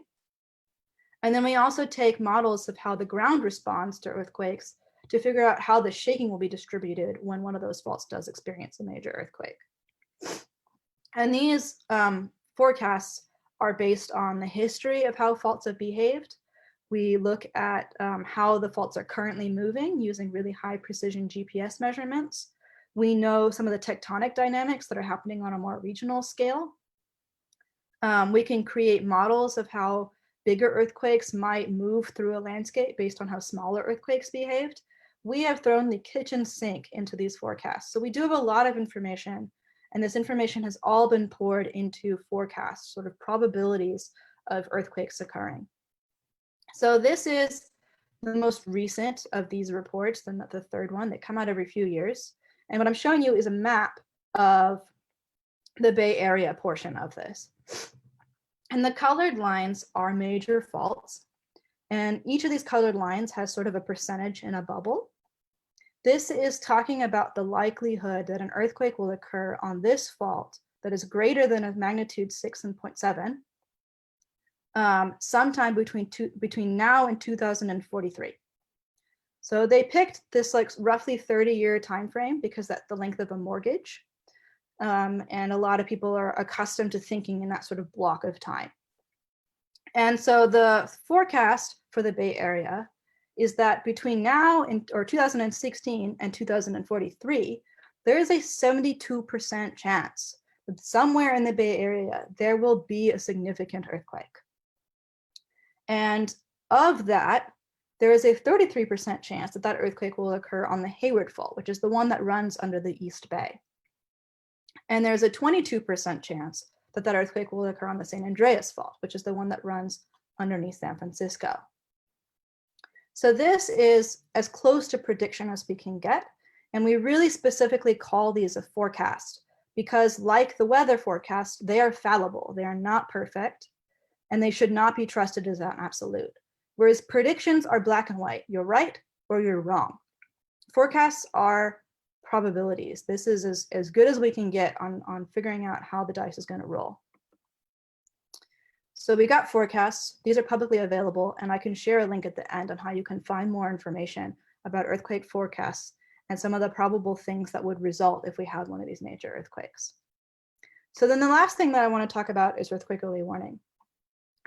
And then we also take models of how the ground responds to earthquakes to figure out how the shaking will be distributed when one of those faults does experience a major earthquake. And these forecasts are based on the history of how faults have behaved. We look at how the faults are currently moving using really high precision GPS measurements. We know some of the tectonic dynamics that are happening on a more regional scale. We can create models of how bigger earthquakes might move through a landscape based on how smaller earthquakes behaved. We have thrown the kitchen sink into these forecasts. So we do have a lot of information, and this information has all been poured into forecasts, sort of probabilities of earthquakes occurring. So this is the most recent of these reports, the third one. They come out every few years. And what I'm showing you is a map of the Bay Area portion of this. And the colored lines are major faults. And each of these colored lines has sort of a percentage in a bubble. This is talking about the likelihood that an earthquake will occur on this fault that is greater than a magnitude 6.7 sometime between now and 2043. So they picked this like roughly 30-year time frame because that's the length of a mortgage. And a lot of people are accustomed to thinking in that sort of block of time. And so the forecast for the Bay Area is that between now and or 2016 and 2043, there is a 72% chance that somewhere in the Bay Area, there will be a significant earthquake. And of that, there is a 33% chance that that earthquake will occur on the Hayward Fault, which is the one that runs under the East Bay. And there's a 22% chance that that earthquake will occur on the San Andreas Fault, which is the one that runs underneath San Francisco. So this is as close to prediction as we can get. And we really specifically call these a forecast because, like the weather forecast, they are fallible. They are not perfect, and they should not be trusted as an absolute. Whereas predictions are black and white. You're right or you're wrong. Forecasts are probabilities. This is as good as we can get on figuring out how the dice is going to roll. So we got forecasts. These are publicly available, and I can share a link at the end on how you can find more information about earthquake forecasts and some of the probable things that would result if we had one of these major earthquakes. So then the last thing that I want to talk about is earthquake early warning.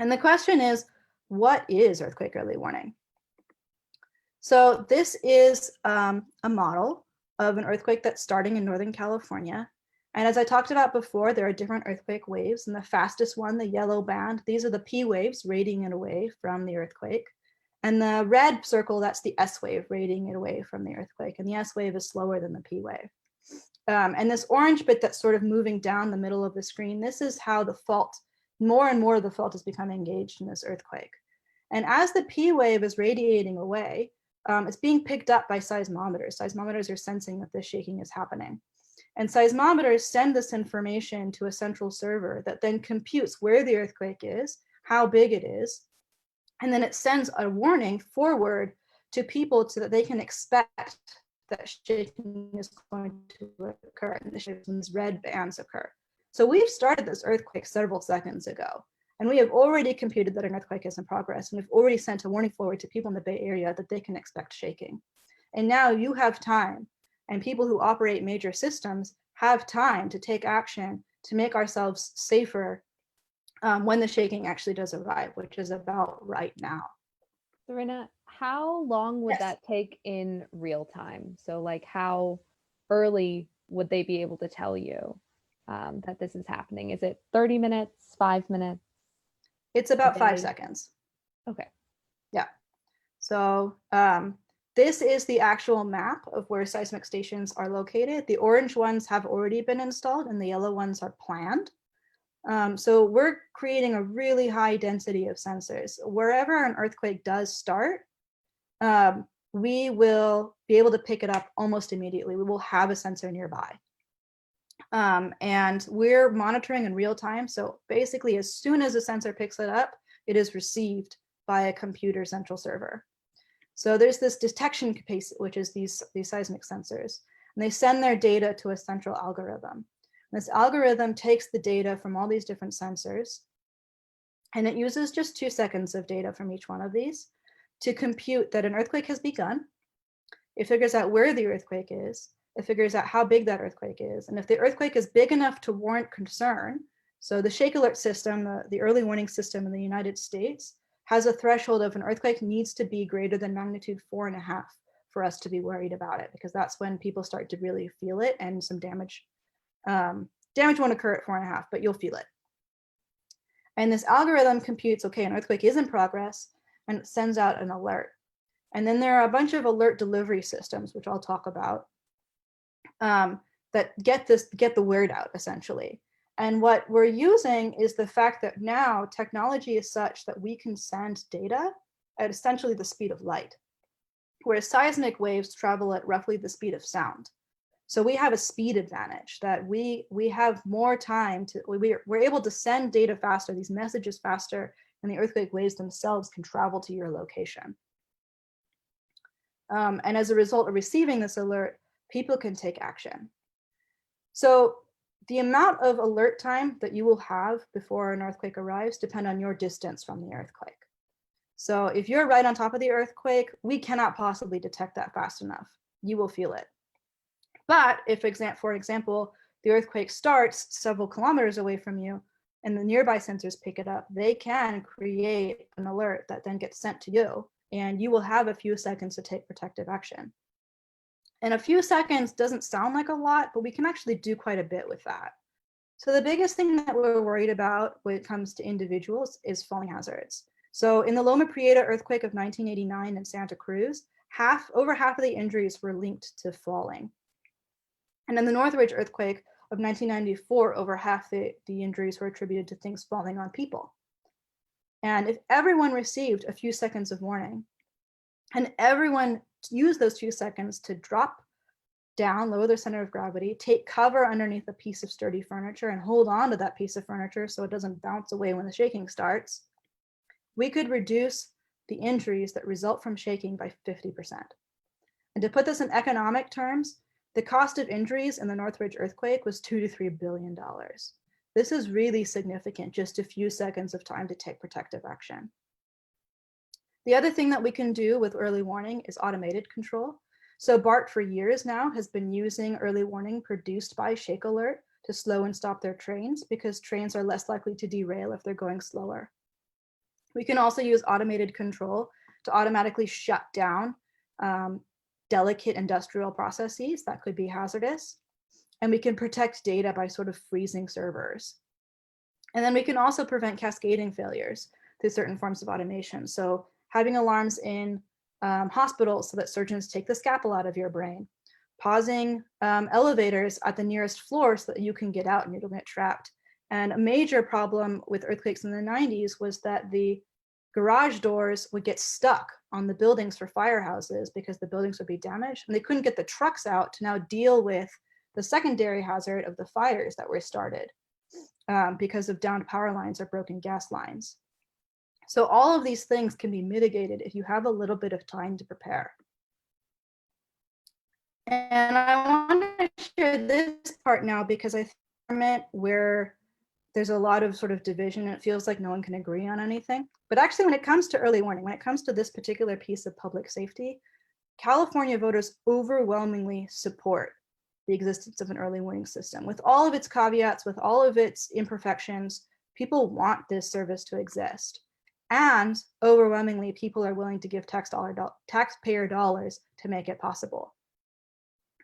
And the question is, what is earthquake early warning? So this is a model of an earthquake that's starting in Northern California. And as I talked about before, there are different earthquake waves, and the fastest one, the yellow band, these are the P waves radiating it away from the earthquake. And the red circle, that's the S wave radiating it away from the earthquake. And the S wave is slower than the P wave. And this orange bit that's sort of moving down the middle of the screen, this is how the fault, more and more of the fault is becoming engaged in this earthquake. And as the P wave is radiating away, it's being picked up by seismometers. Seismometers are sensing that this shaking is happening. And seismometers send this information to a central server that then computes where the earthquake is, how big it is, and then it sends a warning forward to people so that they can expect that shaking is going to occur, and these red bands occur. So we've started this earthquake several seconds ago, and we have already computed that an earthquake is in progress, and we've already sent a warning forward to people in the Bay Area that they can expect shaking. And now you have time, and people who operate major systems have time to take action to make ourselves safer when the shaking actually does arrive, which is about right now. Sarina, how long would that take in real time? So like how early would they be able to tell you that this is happening? Is it 30 minutes, 5 minutes? It's about a 5 day? seconds. Okay. Yeah. So this is the actual map of where seismic stations are located. The orange ones have already been installed and the yellow ones are planned. So we're creating a really high density of sensors. Wherever an earthquake does start, we will be able to pick it up almost immediately. We will have a sensor nearby. And we're monitoring in real time. So basically, as soon as a sensor picks it up, it is received by a computer central server. So there's this detection capacity, which is these seismic sensors, and they send their data to a central algorithm. And this algorithm takes the data from all these different sensors, and it uses just 2 seconds of data from each one of these to compute that an earthquake has begun. It figures out where the earthquake is. It figures out how big that earthquake is. And if the earthquake is big enough to warrant concern, so the shake alert system, the early warning system in the United States, has a threshold of an earthquake needs to be greater than magnitude 4.5 for us to be worried about it, because that's when people start to really feel it and some damage. Damage won't occur at 4.5, but you'll feel it. And this algorithm computes, okay, an earthquake is in progress, and it sends out an alert. And then there are a bunch of alert delivery systems, which I'll talk about, that get the word out, essentially. And what we're using is the fact that now technology is such that we can send data at essentially the speed of light, whereas seismic waves travel at roughly the speed of sound. So we have a speed advantage that we have more time to, we're able to send data faster, these messages faster, and the earthquake waves themselves can travel to your location. And as a result of receiving this alert, people can take action. So the amount of alert time that you will have before an earthquake arrives depend on your distance from the earthquake. So if you're right on top of the earthquake, we cannot possibly detect that fast enough. You will feel it. But if, for example, the earthquake starts several kilometers away from you and the nearby sensors pick it up, they can create an alert that then gets sent to you, and you will have a few seconds to take protective action. And a few seconds doesn't sound like a lot, but we can actually do quite a bit with that. So the biggest thing that we're worried about when it comes to individuals is falling hazards. So in the Loma Prieta earthquake of 1989 in Santa Cruz, over half of the injuries were linked to falling. And in the Northridge earthquake of 1994, over half the injuries were attributed to things falling on people. And if everyone received a few seconds of warning, and everyone used those few seconds to drop down, lower their center of gravity, take cover underneath a piece of sturdy furniture and hold on to that piece of furniture so it doesn't bounce away when the shaking starts, we could reduce the injuries that result from shaking by 50%. And to put this in economic terms, the cost of injuries in the Northridge earthquake was $2 to $3 billion. This is really significant, just a few seconds of time to take protective action. The other thing that we can do with early warning is automated control. So BART for years now has been using early warning produced by Shake Alert to slow and stop their trains, because trains are less likely to derail if they're going slower. We can also use automated control to automatically shut down delicate industrial processes that could be hazardous. And we can protect data by sort of freezing servers. And then we can also prevent cascading failures through certain forms of automation. So having alarms in hospitals so that surgeons take the scalpel out of your brain, pausing elevators at the nearest floor so that you can get out and you don't get trapped. And a major problem with earthquakes in the 90s was that the garage doors would get stuck on the buildings for firehouses because the buildings would be damaged, and they couldn't get the trucks out to now deal with the secondary hazard of the fires that were started because of downed power lines or broken gas lines. So all of these things can be mitigated if you have a little bit of time to prepare. And I want to share this part now because I think where there's a lot of sort of division and it feels like no one can agree on anything. But actually, when it comes to early warning, when it comes to this particular piece of public safety, California voters overwhelmingly support the existence of an early warning system. With all of its caveats, with all of its imperfections, people want this service to exist. And overwhelmingly, people are willing to give taxpayer dollars to make it possible.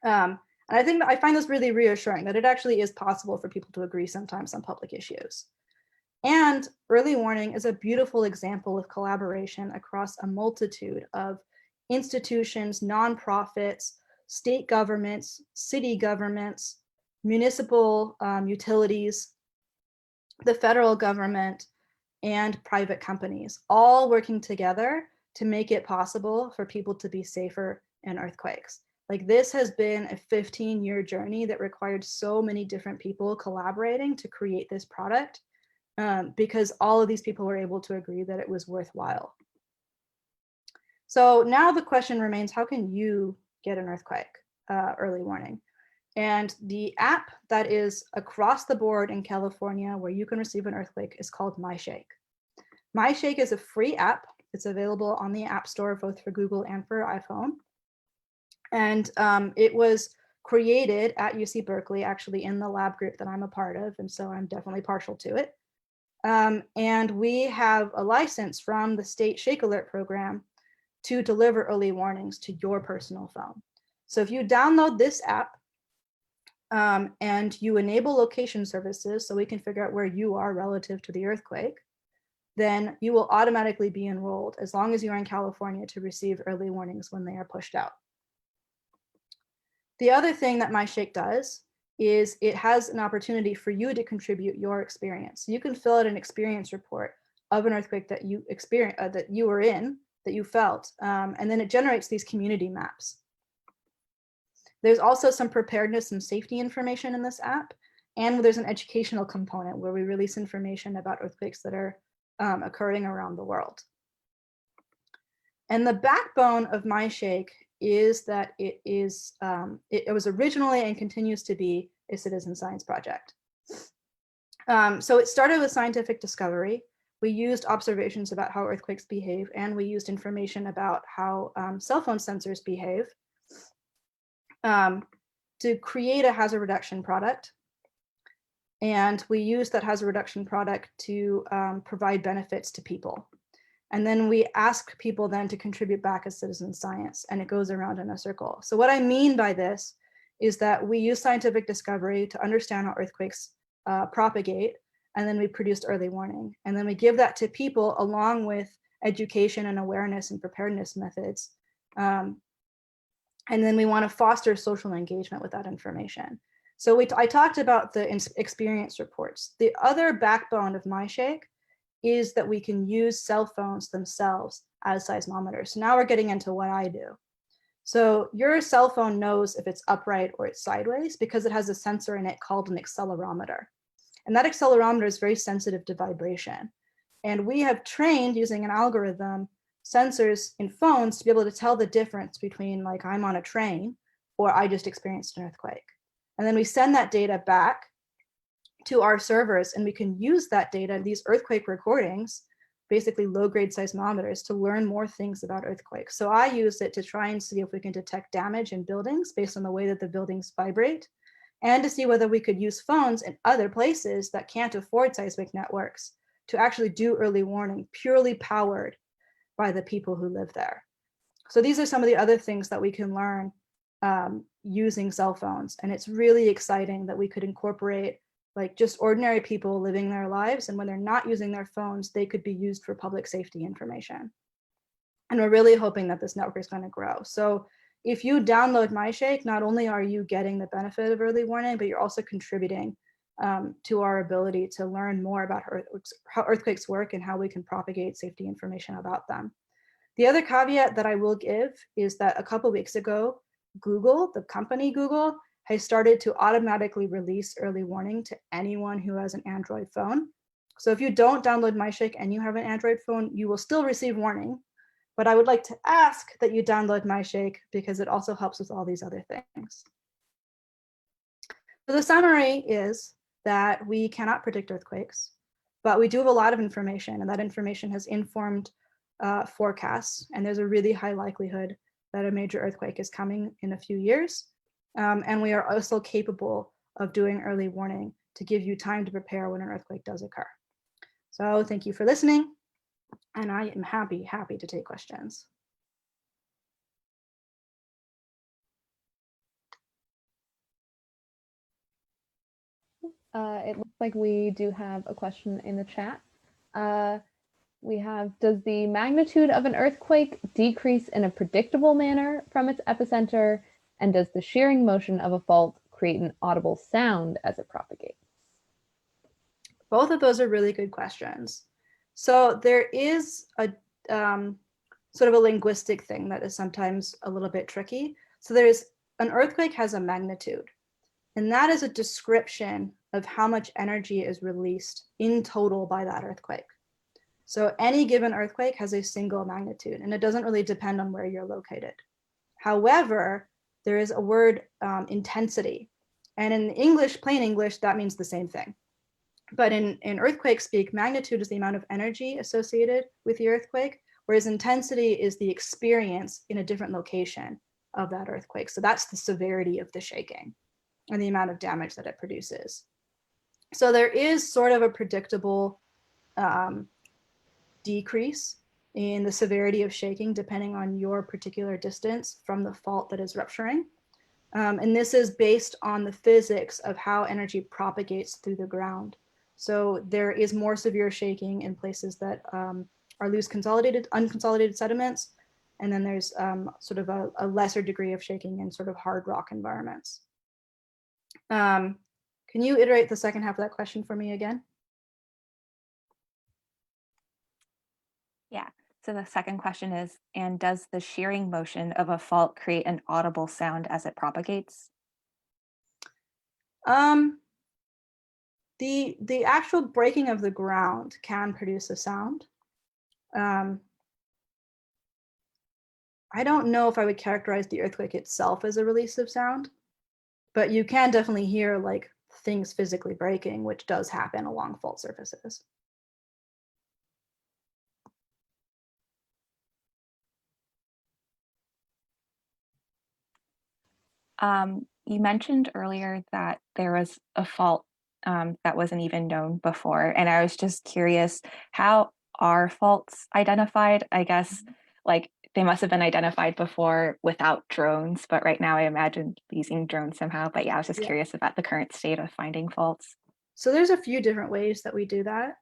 And I think that I find this really reassuring that it actually is possible for people to agree sometimes on public issues. And early warning is a beautiful example of collaboration across a multitude of institutions, nonprofits, state governments, city governments, municipal utilities, the federal government, and private companies, all working together to make it possible for people to be safer in earthquakes. Like, this has been a 15-year journey that required so many different people collaborating to create this product, because all of these people were able to agree that it was worthwhile. So now the question remains, how can you get an earthquake early warning? And the app that is across the board in California where you can receive an earthquake is called MyShake. MyShake is a free app. It's available on the App Store, both for Google and for iPhone. And it was created at UC Berkeley, actually in the lab group that I'm a part of. And so I'm definitely partial to it. And we have a license from the state Shake Alert program to deliver early warnings to your personal phone. So if you download this app, and you enable location services so we can figure out where you are relative to the earthquake, then you will automatically be enrolled as long as you're in California to receive early warnings when they are pushed out. The other thing that MyShake does is it has an opportunity for you to contribute your experience. You can fill out an experience report of an earthquake that you experienced, that you were in, that you felt, and then it generates these community maps. There's also some preparedness and safety information in this app, and there's an educational component where we release information about earthquakes that are occurring around the world. And the backbone of MyShake is that it was originally and continues to be a citizen science project. So it started with scientific discovery. We used observations about how earthquakes behave, and we used information about how cell phone sensors behave to create a hazard reduction product. And we use that hazard reduction product to provide benefits to people. And then we ask people then to contribute back as citizen science, and it goes around in a circle. So what I mean by this is that we use scientific discovery to understand how earthquakes propagate, and then we produced early warning. And then we give that to people along with education and awareness and preparedness methods. And then we want to foster social engagement with that information. So I talked about the experience reports. The other backbone of MyShake is that we can use cell phones themselves as seismometers. So now we're getting into what I do. So your cell phone knows if it's upright or it's sideways because it has a sensor in it called an accelerometer. And that accelerometer is very sensitive to vibration. And we have trained using an algorithm sensors in phones to be able to tell the difference between, like, I'm on a train or I just experienced an earthquake. And then we send that data back to our servers, and we can use that data, these earthquake recordings, basically low-grade seismometers, to learn more things about earthquakes. So I use it to try and see if we can detect damage in buildings based on the way that the buildings vibrate, and to see whether we could use phones in other places that can't afford seismic networks to actually do early warning, purely powered by the people who live there. So these are some of the other things that we can learn using cell phones. And it's really exciting that we could incorporate, like, just ordinary people living their lives, and when they're not using their phones, they could be used for public safety information. And we're really hoping that this network is going to grow. So if you download MyShake, not only are you getting the benefit of early warning, but you're also contributing to our ability to learn more about how earthquakes work and how we can propagate safety information about them. The other caveat that I will give is that a couple of weeks ago, Google, the company Google, has started to automatically release early warning to anyone who has an Android phone. So if you don't download MyShake and you have an Android phone, you will still receive warning. But I would like to ask that you download MyShake because it also helps with all these other things. So the summary is that we cannot predict earthquakes, but we do have a lot of information, and that information has informed forecasts. And there's a really high likelihood that a major earthquake is coming in a few years. And we are also capable of doing early warning to give you time to prepare when an earthquake does occur. So thank you for listening, and I am happy to take questions. It looks like we do have a question in the chat. We have, does the magnitude of an earthquake decrease in a predictable manner from its epicenter? And does the shearing motion of a fault create an audible sound as it propagates? Both of those are really good questions. So there is a sort of a linguistic thing that is sometimes a little bit tricky. So there's an earthquake has a magnitude, and that is a description of how much energy is released in total by that earthquake. So any given earthquake has a single magnitude, and it doesn't really depend on where you're located. However, there is a word intensity, and in English, plain English, that means the same thing. But in earthquake speak, magnitude is the amount of energy associated with the earthquake, whereas intensity is the experience in a different location of that earthquake. So that's the severity of the shaking and the amount of damage that it produces. So there is sort of a predictable decrease in the severity of shaking depending on your particular distance from the fault that is rupturing. And this is based on the physics of how energy propagates through the ground. So there is more severe shaking in places that are loose unconsolidated sediments. And then there's sort of a lesser degree of shaking in sort of hard rock environments. Can you iterate the second half of that question for me again? Yeah, so the second question is, and does the shearing motion of a fault create an audible sound as it propagates? The actual breaking of the ground can produce a sound. I don't know if I would characterize the earthquake itself as a release of sound, but you can definitely hear like things physically breaking, which does happen along fault surfaces. You mentioned earlier that there was a fault that wasn't even known before, and I was just curious, how are faults identified? I guess like they must have been identified before without drones, but right now I imagine using drones somehow. But yeah, I was just curious about the current state of finding faults. So there's a few different ways that we do that.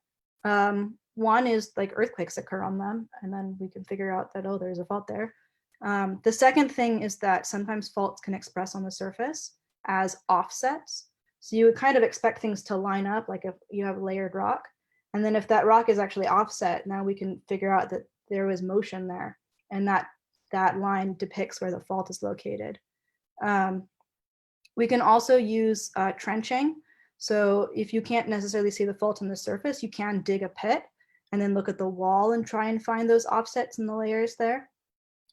One is like earthquakes occur on them, and then we can figure out that, oh, there's a fault there. The second thing is that sometimes faults can express on the surface as offsets. So you would kind of expect things to line up, like if you have layered rock. And then if that rock is actually offset, now we can figure out that there was motion there, and that line depicts where the fault is located. We can also use trenching. So if you can't necessarily see the fault on the surface, you can dig a pit and then look at the wall and try and find those offsets in the layers there.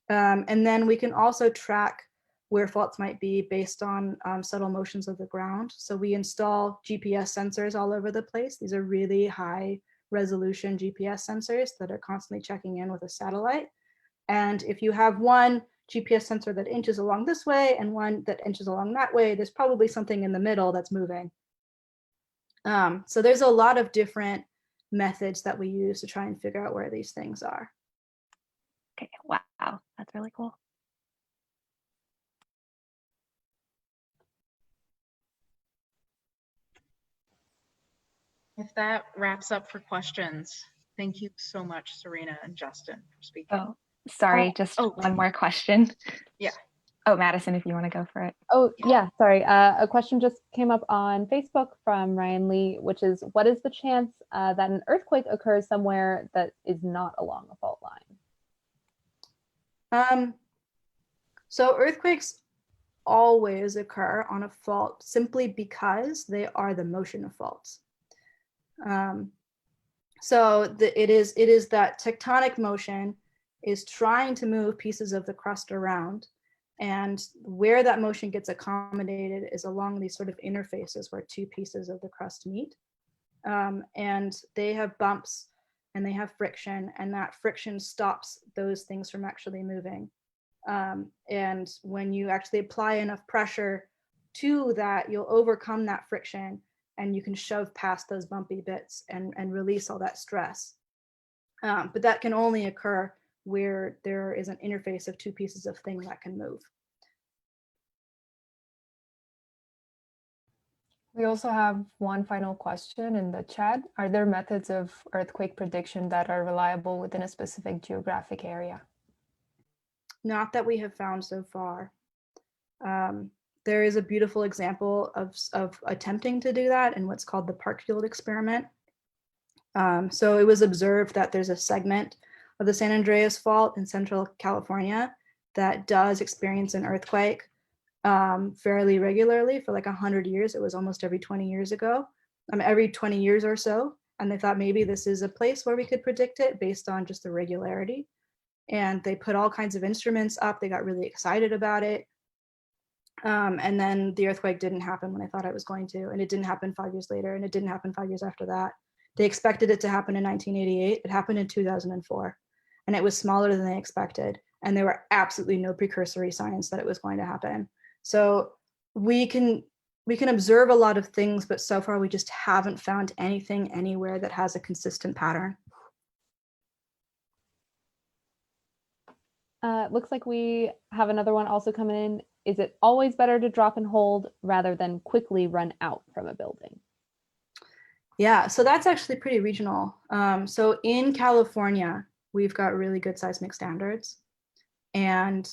And then we can also track where faults might be based on subtle motions of the ground. So we install GPS sensors all over the place. These are really high resolution GPS sensors that are constantly checking in with a satellite. And if you have one GPS sensor that inches along this way and one that inches along that way, there's probably something in the middle that's moving. So there's a lot of different methods that we use to try and figure out where these things are. Okay, wow, that's really cool. If that wraps up for questions, thank you so much, Sarina and Justin, for speaking. Oh, sorry, just one more question. Yeah. Oh, Madison, if you want to go for it. Oh, yeah, sorry. A question just came up on Facebook from Ryan Lee, which is, what is the chance that an earthquake occurs somewhere that is not along a fault line? So earthquakes always occur on a fault simply because they are the motion of faults. So it is that tectonic motion is trying to move pieces of the crust around, and where that motion gets accommodated is along these sort of interfaces where two pieces of the crust meet, and they have bumps and they have friction, and that friction stops those things from actually moving. And when you actually apply enough pressure to that, you'll overcome that friction and you can shove past those bumpy bits and release all that stress. But that can only occur where there is an interface of two pieces of thing that can move. We also have one final question in the chat. Are there methods of earthquake prediction that are reliable within a specific geographic area? Not that we have found so far. There is a beautiful example of attempting to do that in what's called the Parkfield experiment. So it was observed that there's a segment of the San Andreas Fault in Central California that does experience an earthquake fairly regularly for like 100 years. It was almost every 20 years ago, every 20 years or so. And they thought maybe this is a place where we could predict it based on just the regularity. And they put all kinds of instruments up. They got really excited about it. And then the earthquake didn't happen when I thought it was going to, and it didn't happen 5 years later, and it didn't happen 5 years after that. They expected it to happen in 1988. It happened in 2004, and it was smaller than they expected. And there were absolutely no precursory signs that it was going to happen. So we can observe a lot of things, but so far we just haven't found anything anywhere that has a consistent pattern. Looks like we have another one also coming in. Is it always better to drop and hold rather than quickly run out from a building? Yeah, so that's actually pretty regional. So in California, we've got really good seismic standards. And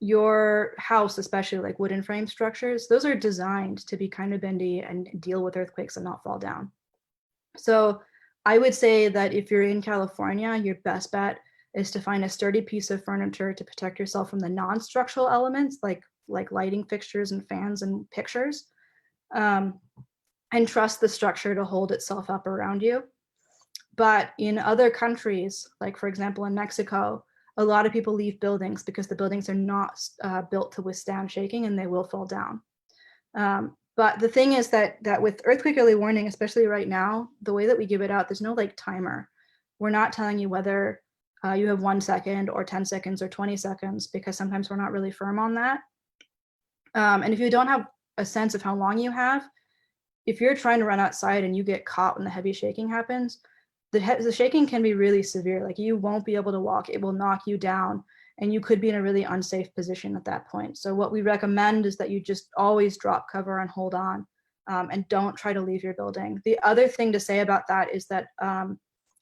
your house, especially like wooden frame structures, those are designed to be kind of bendy and deal with earthquakes and not fall down. So I would say that if you're in California, your best bet is to find a sturdy piece of furniture to protect yourself from the non-structural elements like lighting fixtures and fans and pictures, and trust the structure to hold itself up around you. But in other countries, like for example in Mexico, a lot of people leave buildings because the buildings are not built to withstand shaking and they will fall down. But the thing is that with earthquake early warning, especially right now, the way that we give it out, there's no like timer. We're not telling you whether you have 1 second or 10 seconds or 20 seconds, because sometimes we're not really firm on that. And if you don't have a sense of how long you have, if you're trying to run outside and you get caught when the heavy shaking happens, the shaking can be really severe. Like you won't be able to walk, it will knock you down, and you could be in a really unsafe position at that point. So what we recommend is that you just always drop cover and hold on, and don't try to leave your building. The other thing to say about that is that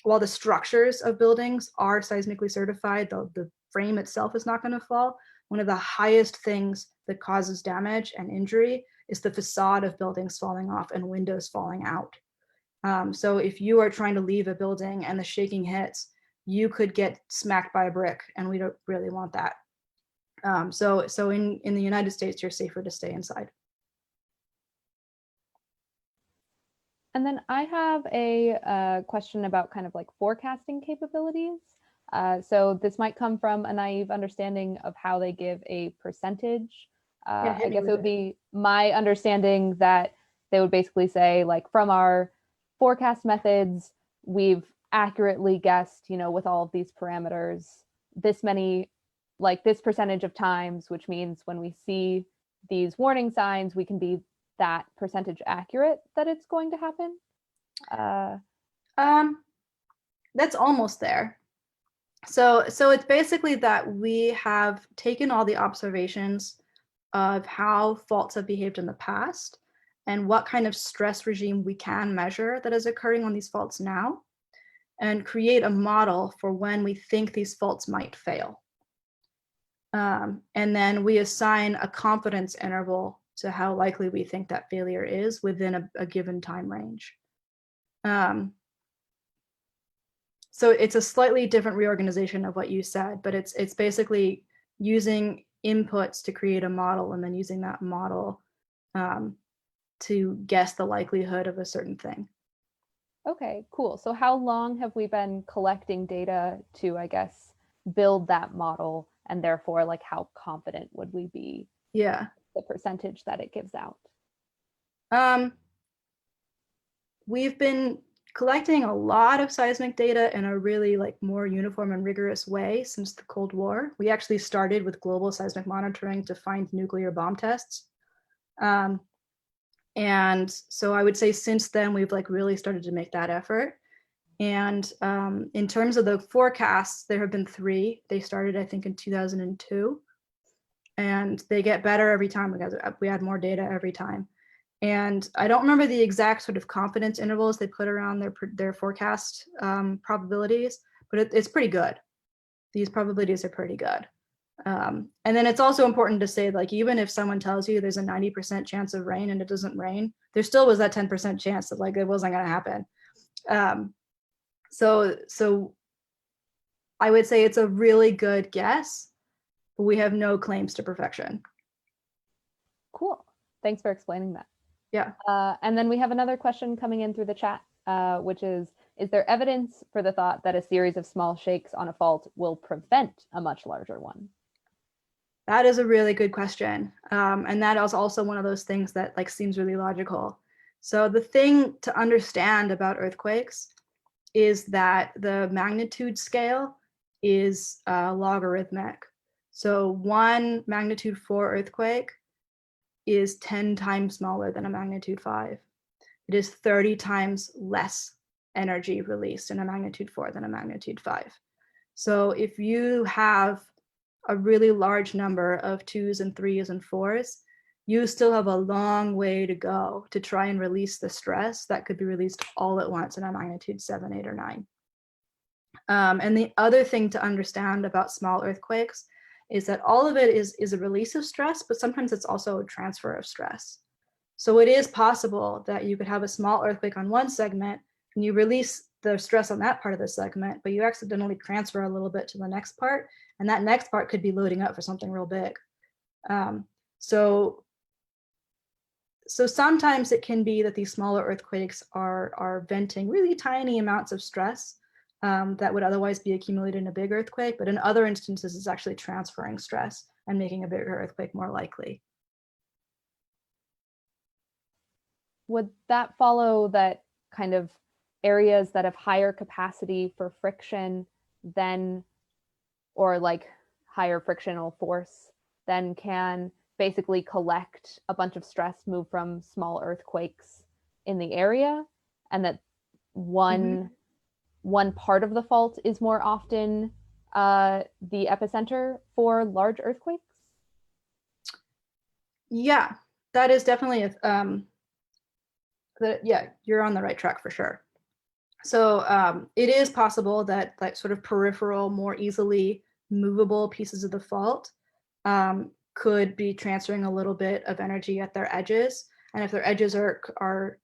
while the structures of buildings are seismically certified, the frame itself is not going to fall. One of the highest things that causes damage and injury is the facade of buildings falling off and windows falling out. So if you are trying to leave a building and the shaking hits, you could get smacked by a brick, and we don't really want that. So in the United States, you're safer to stay inside. And then I have a question about kind of like forecasting capabilities. So this might come from a naive understanding of how they give a percentage. I guess it would be my understanding that they would basically say, like, from our forecast methods, we've accurately guessed, you know, with all of these parameters, this many, like this percentage of times, which means when we see these warning signs, we can be that percentage accurate that it's going to happen. That's almost there. So it's basically that we have taken all the observations of how faults have behaved in the past and what kind of stress regime we can measure that is occurring on these faults now, and create a model for when we think these faults might fail. And then we assign a confidence interval to how likely we think that failure is within a given time range. So it's a slightly different reorganization of what you said, but it's basically using inputs to create a model and then using that model to guess the likelihood of a certain thing. Okay, cool. So how long have we been collecting data to, I guess, build that model, and therefore, like, how confident would we be? Yeah. The percentage that it gives out? We've been collecting a lot of seismic data in a really like more uniform and rigorous way since the Cold War. We actually started with global seismic monitoring to find nuclear bomb tests. And so I would say since then, we've like really started to make that effort. And in terms of the forecasts, there have been 3. They started, I think, in 2002. And they get better every time because we add more data every time. And I don't remember the exact sort of confidence intervals they put around their forecast probabilities, but it's pretty good. These probabilities are pretty good. And then it's also important to say, like, even if someone tells you there's a 90% chance of rain and it doesn't rain, there still was that 10% chance that like it wasn't going to happen. So I would say it's a really good guess, but we have no claims to perfection. Cool. Thanks for explaining that. Yeah. And then we have another question coming in through the chat, which is there evidence for the thought that a series of small shakes on a fault will prevent a much larger one? That is a really good question. And that is also one of those things that like seems really logical. So the thing to understand about earthquakes is that the magnitude scale is logarithmic. So one magnitude 4 earthquake is 10 times smaller than a magnitude 5. It is 30 times less energy released in a magnitude 4 than a magnitude 5. So if you have a really large number of 2s and 3s and 4s, you still have a long way to go to try and release the stress that could be released all at once in a magnitude 7, 8, or 9. And the other thing to understand about small earthquakes is that all of it is a release of stress, but sometimes it's also a transfer of stress. So it is possible that you could have a small earthquake on one segment and you release the stress on that part of the segment, but you accidentally transfer a little bit to the next part, and that next part could be loading up for something real big. So sometimes it can be that these smaller earthquakes are venting really tiny amounts of stress that would otherwise be accumulated in a big earthquake, but in other instances, it's actually transferring stress and making a bigger earthquake more likely. Would that follow that kind of areas that have higher capacity for friction then, or like higher frictional force, then can basically collect a bunch of stress moved from small earthquakes in the area, and that one part of the fault is more often the epicenter for large earthquakes? Yeah, that is definitely yeah, you're on the right track for sure. So it is possible that like sort of peripheral, more easily movable pieces of the fault could be transferring a little bit of energy at their edges. And if their edges are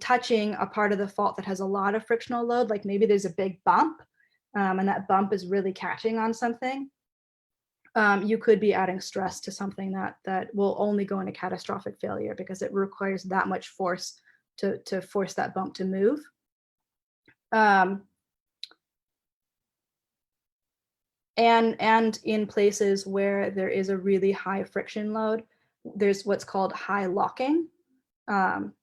touching a part of the fault that has a lot of frictional load, like maybe there's a big bump and that bump is really catching on something, you could be adding stress to something that will only go into catastrophic failure because it requires that much force to force that bump to move. And in places where there is a really high friction load, there's what's called high locking.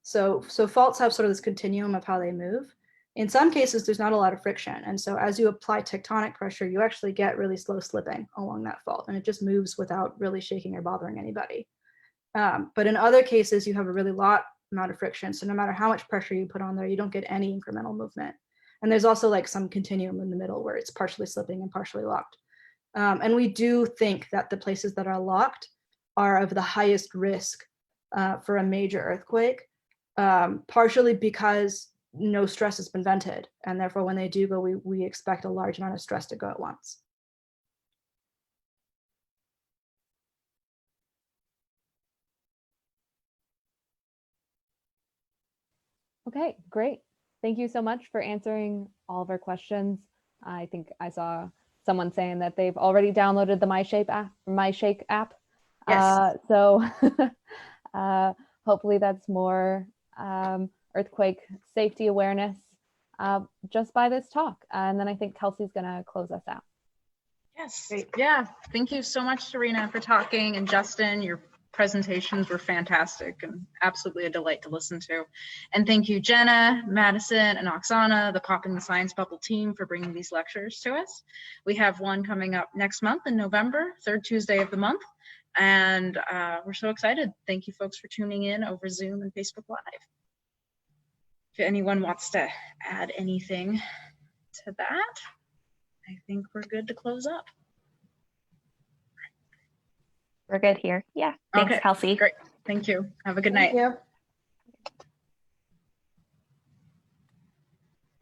So faults have sort of this continuum of how they move. In some cases, there's not a lot of friction. And so as you apply tectonic pressure, you actually get really slow slipping along that fault, and it just moves without really shaking or bothering anybody. But in other cases, you have a really lot amount of friction. So no matter how much pressure you put on there, you don't get any incremental movement. And there's also like some continuum in the middle where it's partially slipping and partially locked. And we do think that the places that are locked are of the highest risk for a major earthquake, partially because no stress has been vented. And therefore, when they do go, we expect a large amount of stress to go at once. Okay, great. Thank you so much for answering all of our questions. I think I saw someone saying that they've already downloaded the MyShake app. Yes. So hopefully that's more earthquake safety awareness just by this talk. And then I think Kelsey's gonna close us out. Yes. Great. Yeah. Thank you so much, Sarina, for talking. And Justin, your presentations were fantastic and absolutely a delight to listen to. And thank you, Jenna, Madison, and Oksana, the Popping the Science Bubble team, for bringing these lectures to us. We have one coming up next month in November, third Tuesday of the month. And we're so excited. Thank you folks for tuning in over Zoom and Facebook Live. If anyone wants to add anything to that, I think we're good to close up. We're good here. Yeah. Thanks, Okay, Kelsey. great. Thank you. Have a good night. Thank you.